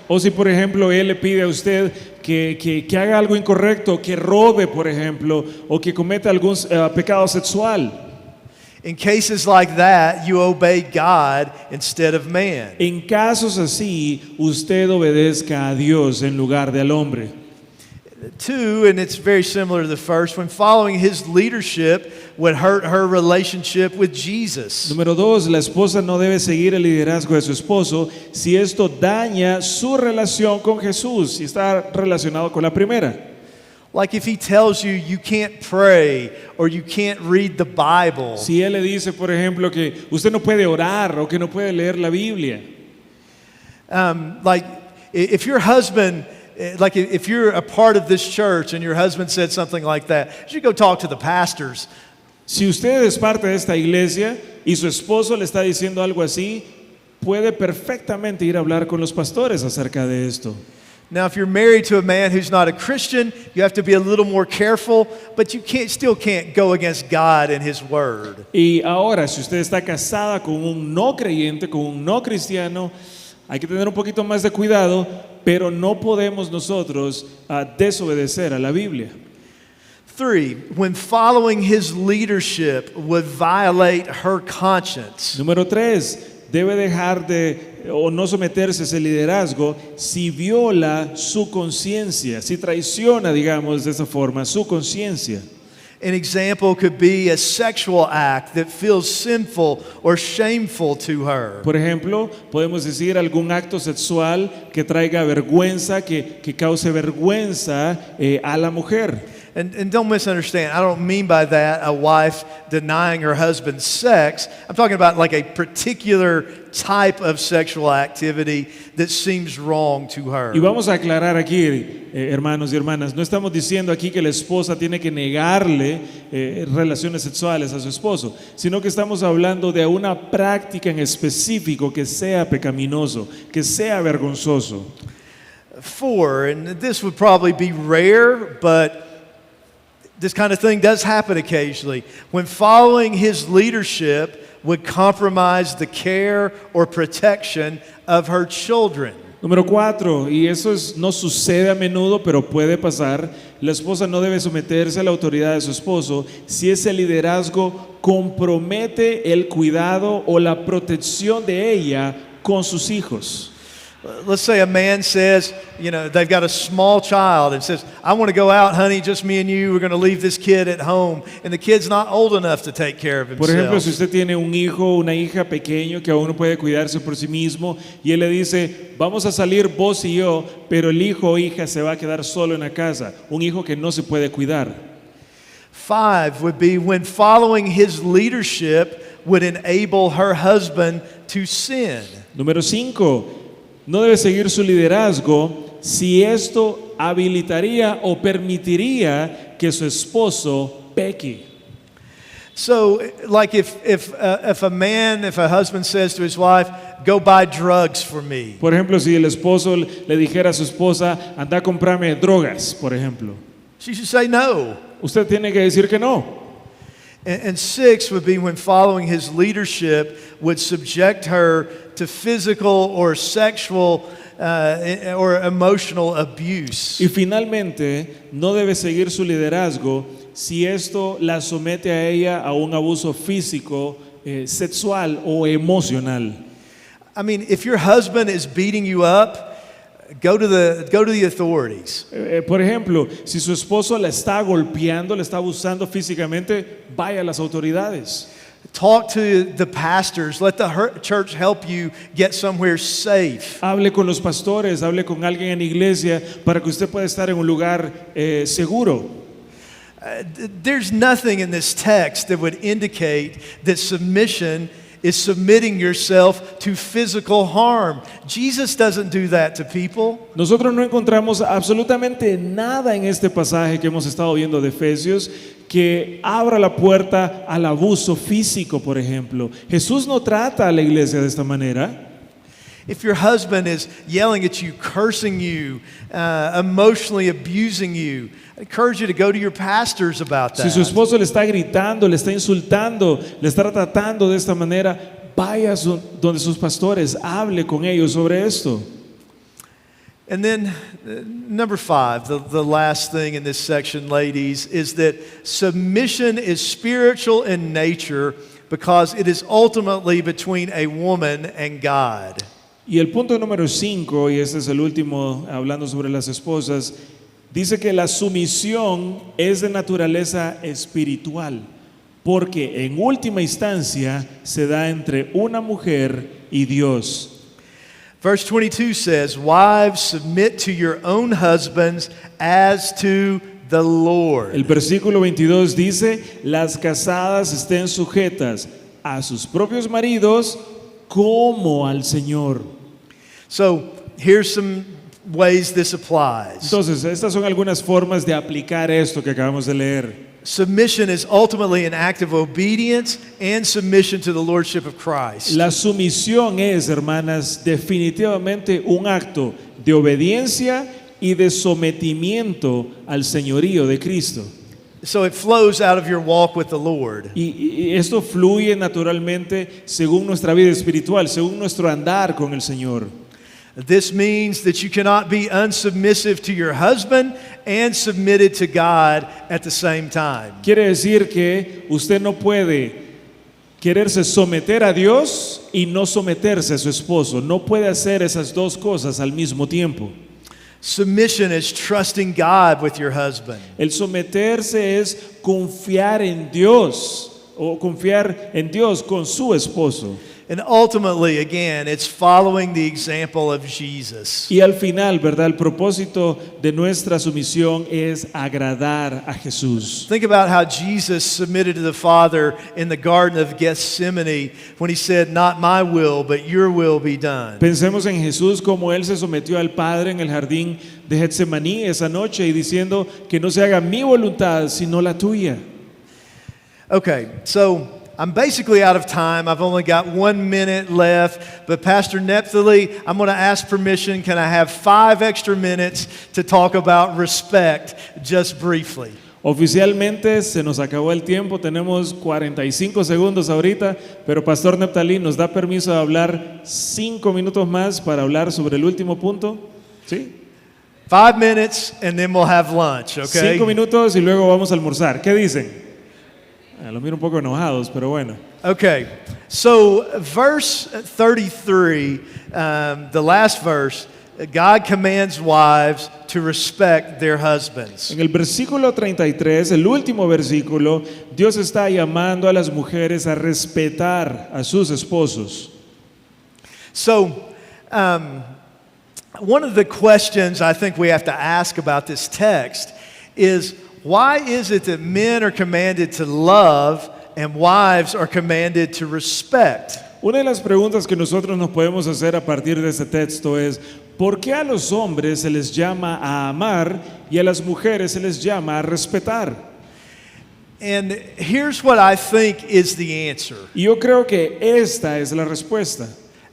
O si por ejemplo él le pide a usted que haga algo incorrecto, que robe por ejemplo, o que cometa algún pecado sexual. In cases like that, you obey God instead of man. En casos así, usted obedezca a Dios en lugar del hombre. 2, and it's very similar to the first, when following his leadership would hurt her relationship with Jesus. Número 2, la esposa no debe seguir el liderazgo de su esposo si esto daña su relación con Jesús, si está relacionado con la primera. Like if he tells you you can't pray or you can't read the Bible. Si él le dice, por ejemplo, que usted no puede orar o que no puede leer la Biblia. Like if your husband, like if you're a part of this church and your husband said something like that, you should go talk to the pastors. Si usted es parte de esta iglesia y su esposo le está diciendo algo así, puede perfectamente ir a hablar con los pastores acerca de esto. Now, if you're married to a man who's not a Christian, you have to be a little more careful, but you still can't go against God and His Word. Y ahora, si usted está casada con un no creyente, con un no cristiano, hay que tener un poquito más de cuidado, pero no podemos nosotros desobedecer a la Biblia. 3, when following his leadership would violate her conscience. Número 3, debe dejar o no someterse a ese liderazgo si viola su conciencia, si traiciona, digamos de esa forma, su conciencia. An example could be a sexual act that feels sinful or shameful to her. Por ejemplo, podemos decir algún acto sexual que traiga vergüenza, que cause vergüenza a la mujer. And don't misunderstand, I don't mean by that a wife denying her husband sex. I'm talking about like a particular type of sexual activity that seems wrong to her. Y vamos a aclarar aquí, hermanos y hermanas, no estamos diciendo aquí que la esposa tiene que negarle relaciones sexuales a su esposo, sino que estamos hablando de una práctica en específico que sea pecaminoso, que sea vergonzoso. 4, and this would probably be rare, but this kind of thing does happen occasionally. When following his leadership would compromise the care or protection of her children. Número 4, y eso no sucede a menudo, pero puede pasar. La esposa no debe someterse a la autoridad de su esposo si ese liderazgo compromete el cuidado o la protección de ella con sus hijos. Let's say a man says, they've got a small child and says, I want to go out, honey, just me and you. We're going to leave this kid at home. And the kid's not old enough to take care of himself. Por ejemplo, si usted tiene un hijo o una hija pequeño que aún no puede cuidarse por sí mismo y él le dice, vamos a salir vos y yo, pero el hijo o hija se va a quedar solo en la casa. Un hijo que no se puede cuidar. 5 would be when following his leadership would enable her husband to sin. Número 5, no debe seguir su liderazgo si esto habilitaría o permitiría que su esposo peque. So, like if a husband says to his wife, "Go buy drugs for me," Por ejemplo, si el esposo le dijera a su esposa, anda a comprarme drogas, por ejemplo, she should say no. usted tiene que decir que no. And 6 would be when following his leadership would subject her to physical or sexual or emotional abuse. Y finalmente, no debe seguir su liderazgo si esto la somete a ella a un abuso físico, sexual o emocional. I mean, if your husband is beating you up, go to the authorities. Por ejemplo, si su esposo la está golpeando, la está abusando físicamente, vaya a las autoridades. Talk to the pastors. Let the church help you get somewhere safe. Hable con los pastores, hable con alguien en la iglesia para que usted pueda estar en un lugar seguro. There's nothing in this text that would indicate that submission is submitting yourself to physical harm. Jesus doesn't do that to people. Nosotros no encontramos absolutamente nada en este pasaje que hemos estado viendo de Efesios que abra la puerta al abuso físico, por ejemplo. Jesús no trata a la iglesia de esta manera. If your husband is yelling at you, cursing you, emotionally abusing you, I encourage you to go to your pastors about that. Si su esposo le está gritando, le está insultando, le está tratando de esta manera, vaya donde sus pastores, hable con ellos sobre esto. And then number 5, the last thing in this section, ladies, is that submission is spiritual in nature because it is ultimately between a woman and God. Y el punto número 5, y este es el último hablando sobre las esposas, dice que la sumisión es de naturaleza espiritual, porque en última instancia se da entre una mujer y Dios. Verse 22 says, "Wives, submit to your own husbands as to the Lord." El versículo 22 dice, las casadas estén sujetas a sus propios maridos como al Señor. So, here's some ways this applies. Entonces, estas son algunas formas de aplicar esto que acabamos de leer. Submission is ultimately an act of obedience and submission to the lordship of Christ. La sumisión es, hermanas, definitivamente un acto de obediencia y de sometimiento al señorío de Cristo. So it flows out of your walk with the Lord. Y esto fluye naturalmente según nuestra vida espiritual, según nuestro andar con el Señor. This means that you cannot be unsubmissive to your husband and submitted to God at the same time. Quiere decir que usted no puede quererse someter a Dios y no someterse a su esposo. No puede hacer esas dos cosas al mismo tiempo. Submission is trusting God with your husband. El someterse es confiar en Dios o confiar en Dios con su esposo. And ultimately, again, it's following the example of Jesus. Y al final, ¿verdad? El propósito de nuestra sumisión es agradar a Jesús. Think about how Jesus submitted to the Father in the Garden of Gethsemane when he said, "Not my will, but your will be done." Pensemos en Jesús como Él se sometió al Padre en el jardín de Getsemaní esa noche y diciendo que no se haga mi voluntad sino la tuya. Okay, so I'm basically out of time. I've only got 1 minute left. But Pastor Nepthali, I'm going to ask permission. Can I have 5 extra minutes to talk about respect just briefly? Oficialmente se nos acabó el tiempo, tenemos 45 segundos ahorita, pero Pastor Nephtali nos da permiso de hablar 5 minutos más para hablar sobre el último punto. ¿Sí? 5 minutes and then we'll have lunch, okay? 5 minutos y luego vamos a almorzar. ¿Qué dicen? Los miro un poco enojados, pero bueno. Okay, so verse 33, the last verse, God commands wives to respect their husbands. En el versículo 33, el último versículo, Dios está llamando a las mujeres a respetar a sus esposos. So, one of the questions I think we have to ask about this text is, why is it that men are commanded to love and wives are commanded to respect? Una de las preguntas que nosotros nos podemos hacer a partir de este texto es, ¿por qué a los hombres se les llama a amar y a las mujeres se les llama a respetar? And here's what I think is the answer. Y yo creo que esta es la respuesta.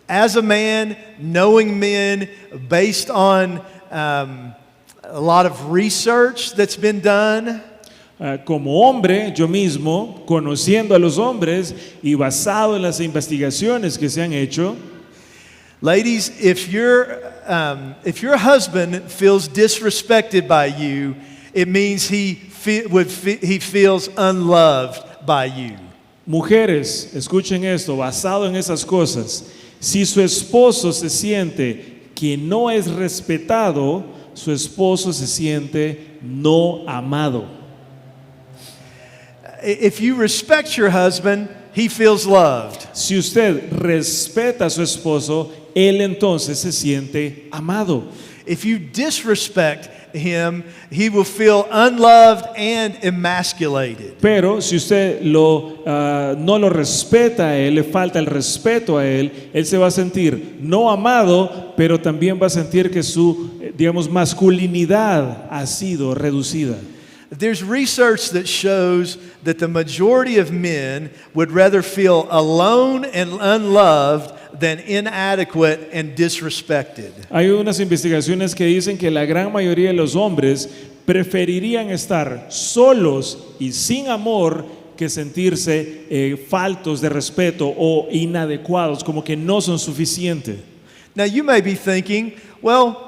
As a man, knowing men based on a lot of research that's been done, Como hombre, yo mismo, conociendo a los hombres y basado en las investigaciones que se han hecho, ladies, if your husband feels disrespected by you, it means he feels unloved by you. mujeres, escuchen esto, basado en esas cosas, si su esposo se siente que no es respetado, su esposo se siente no amado. If you respect your husband, he feels loved. Si usted respeta a su esposo, él entonces se siente amado. If you disrespect him, he will feel unloved and emasculated. Pero si usted no lo respeta a él, le falta el respeto a él, él se va a sentir no amado, pero también va a sentir que su, digamos, masculinidad ha sido reducida. There's research that shows that the majority of men would rather feel alone and unloved than inadequate and disrespected. Hay unas investigaciones que dicen que la gran mayoría de los hombres preferirían estar solos y sin amor que sentirse faltos de respeto o inadecuados, como que no son suficientes. Now you may be thinking, well,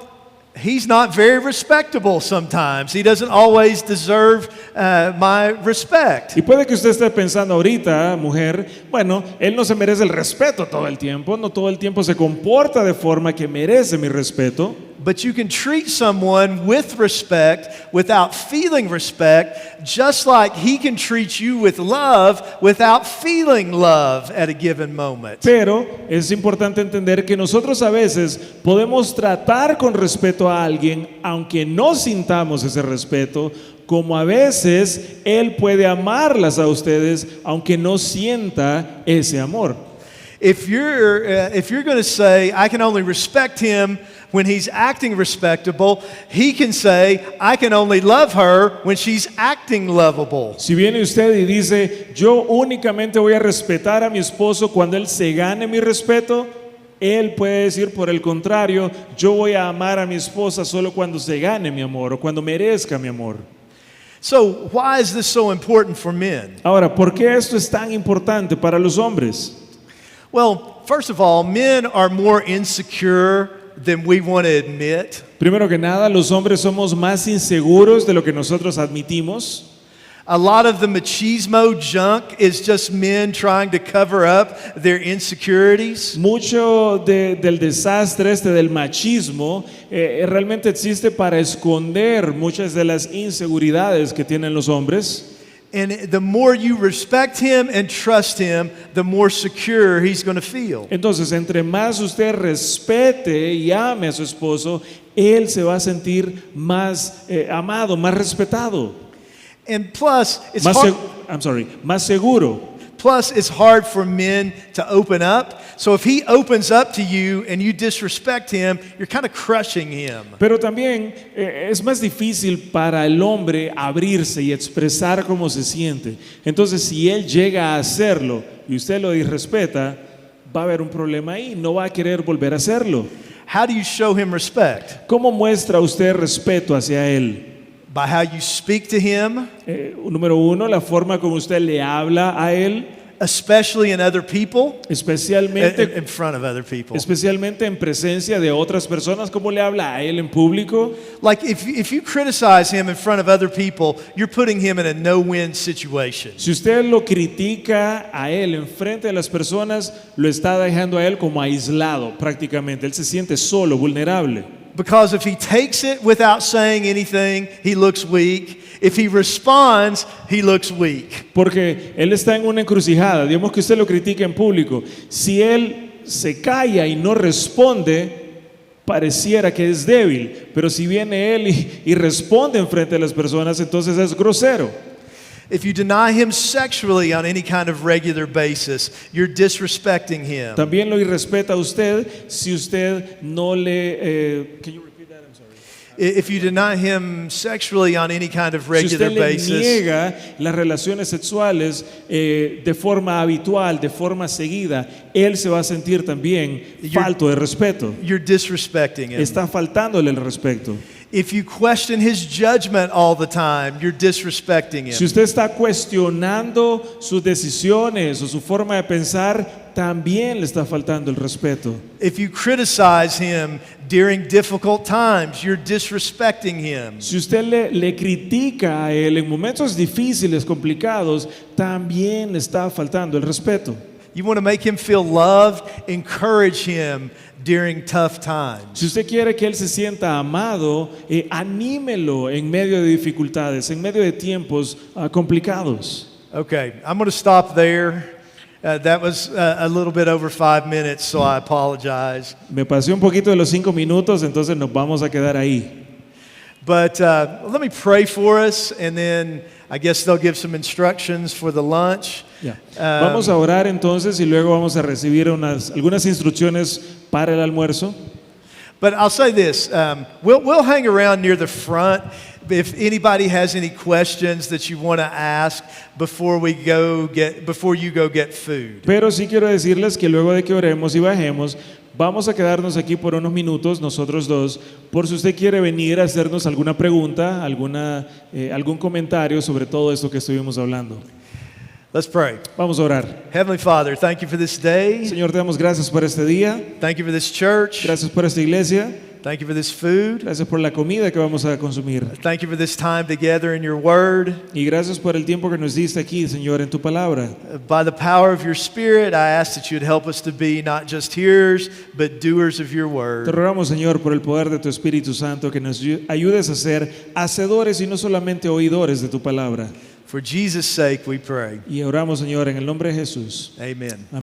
he's not very respectable sometimes. He doesn't always deserve my respect. Y puede que usted esté pensando ahorita, mujer, bueno, él no se merece el respeto todo el tiempo, no todo el tiempo se comporta de forma que merece mi respeto. But you can treat someone with respect without feeling respect, just like he can treat you with love without feeling love at a given moment. Pero es importante entender que nosotros a veces podemos tratar con respeto a alguien aunque no sintamos ese respeto, como a veces él puede amarlas a ustedes aunque no sienta ese amor. If you're going to say, I can only respect him when he's acting respectable, he can say, I can only love her when she's acting lovable. Si viene usted y dice, yo únicamente voy a respetar a mi esposo cuando él se gane mi respeto, él puede decir por el contrario, yo voy a amar a mi esposa solo cuando se gane mi amor o cuando merezca mi amor. So why is this so important for men? Ahora, ¿por qué esto es tan importante para los hombres? Well, first of all, men are more insecure than we want to admit. Primero que nada, los hombres somos más inseguros de lo que nosotros admitimos. A lot of the machismo junk is just men trying to cover up their insecurities. Mucho del desastre del machismo realmente existe para esconder muchas de las inseguridades que tienen los hombres. And the more you respect him and trust him, the more secure he's going to feel. Entonces, entre más usted respete y ame a su esposo, él se va a sentir más amado, más respetado. And plus, it's Más, hard, más seguro. plus, it's hard for men to open up. So if he opens up to you and you disrespect him, you're kind of crushing him. Pero también es más difícil para el hombre abrirse y expresar cómo se siente. Entonces, si él llega a hacerlo y usted lo disrespeta, va a haber un problema ahí, no va a querer volver a hacerlo. How do you show him respect? ¿Cómo muestra usted respeto hacia él? By how you speak to him, Número uno, la forma como usted le habla a él, especially in other people, especialmente in front of other people. especialmente en presencia de otras personas, cómo le habla a él en público. Like if you criticize him in front of other people, you're putting him in a no-win situation. Si usted lo critica a él en frente de las personas, lo está dejando a él como aislado prácticamente. Él se siente solo, vulnerable. Because if he takes it without saying anything, he looks weak. If he responds, he looks weak. Porque él está en una encrucijada. Digamos que usted lo critica en público. Si él se calla y no responde, pareciera que es débil, pero si viene él y responde en frente de las personas, entonces es grosero. If you deny him sexually on any kind of regular basis, you're disrespecting him. También lo irrespeta a usted si usted no le... can you repeat that? I'm sorry. If you deny him sexually on any kind of Si regular usted le basis, niega las relaciones sexuales de forma habitual, de forma seguida, él se va a sentir también falto de respeto. you're disrespecting him. Está faltándole el respeto. If you question his judgment all the time, you're disrespecting Si him. usted está cuestionando sus decisiones o su forma de pensar, también le está faltando el respeto. If you criticize him during difficult times, you're disrespecting him. Si usted le critica a él en momentos difíciles, complicados, también le está faltando el respeto. You want to make him feel loved, encourage him during tough times. Si usted quiere que él se sienta amado, anímelo en medio de dificultades, en medio de tiempos complicados. Okay, I'm going to stop there. That was a little bit over 5 minutes, so I apologize. Me pasé un poquito de los 5 minutos, entonces nos vamos a quedar ahí. But let me pray for us, and then I guess they'll give some instructions for the lunch. Ya. Vamos a orar entonces y luego vamos a recibir algunas instrucciones para el almuerzo. But I'll say this, we'll hang around near the front if anybody has any questions that you want to ask before you go get food. Pero sí quiero decirles que luego de que oremos y bajemos, vamos a quedarnos aquí por unos minutos, nosotros dos, por si usted quiere venir a hacernos alguna pregunta, algún comentario sobre todo esto que estuvimos hablando. Let's pray. Vamos a orar. Heavenly Father, thank you for this day. Señor, te damos gracias por este día, Thank you for this church. gracias por esta iglesia, Thank you for this food. gracias por la comida que vamos a consumir Thank you for this time together in your word. y gracias por el tiempo que nos diste aquí, Señor, en tu palabra. By the power of your Spirit, I ask that you'd help us to be not just hearers, but doers of your Te word. rogamos, Señor, por el poder de tu Espíritu Santo, que nos ayudes a ser hacedores y no solamente oidores de tu palabra. For Jesus' sake, we pray. Y oramos, Señor, en el nombre de Jesús. Amen.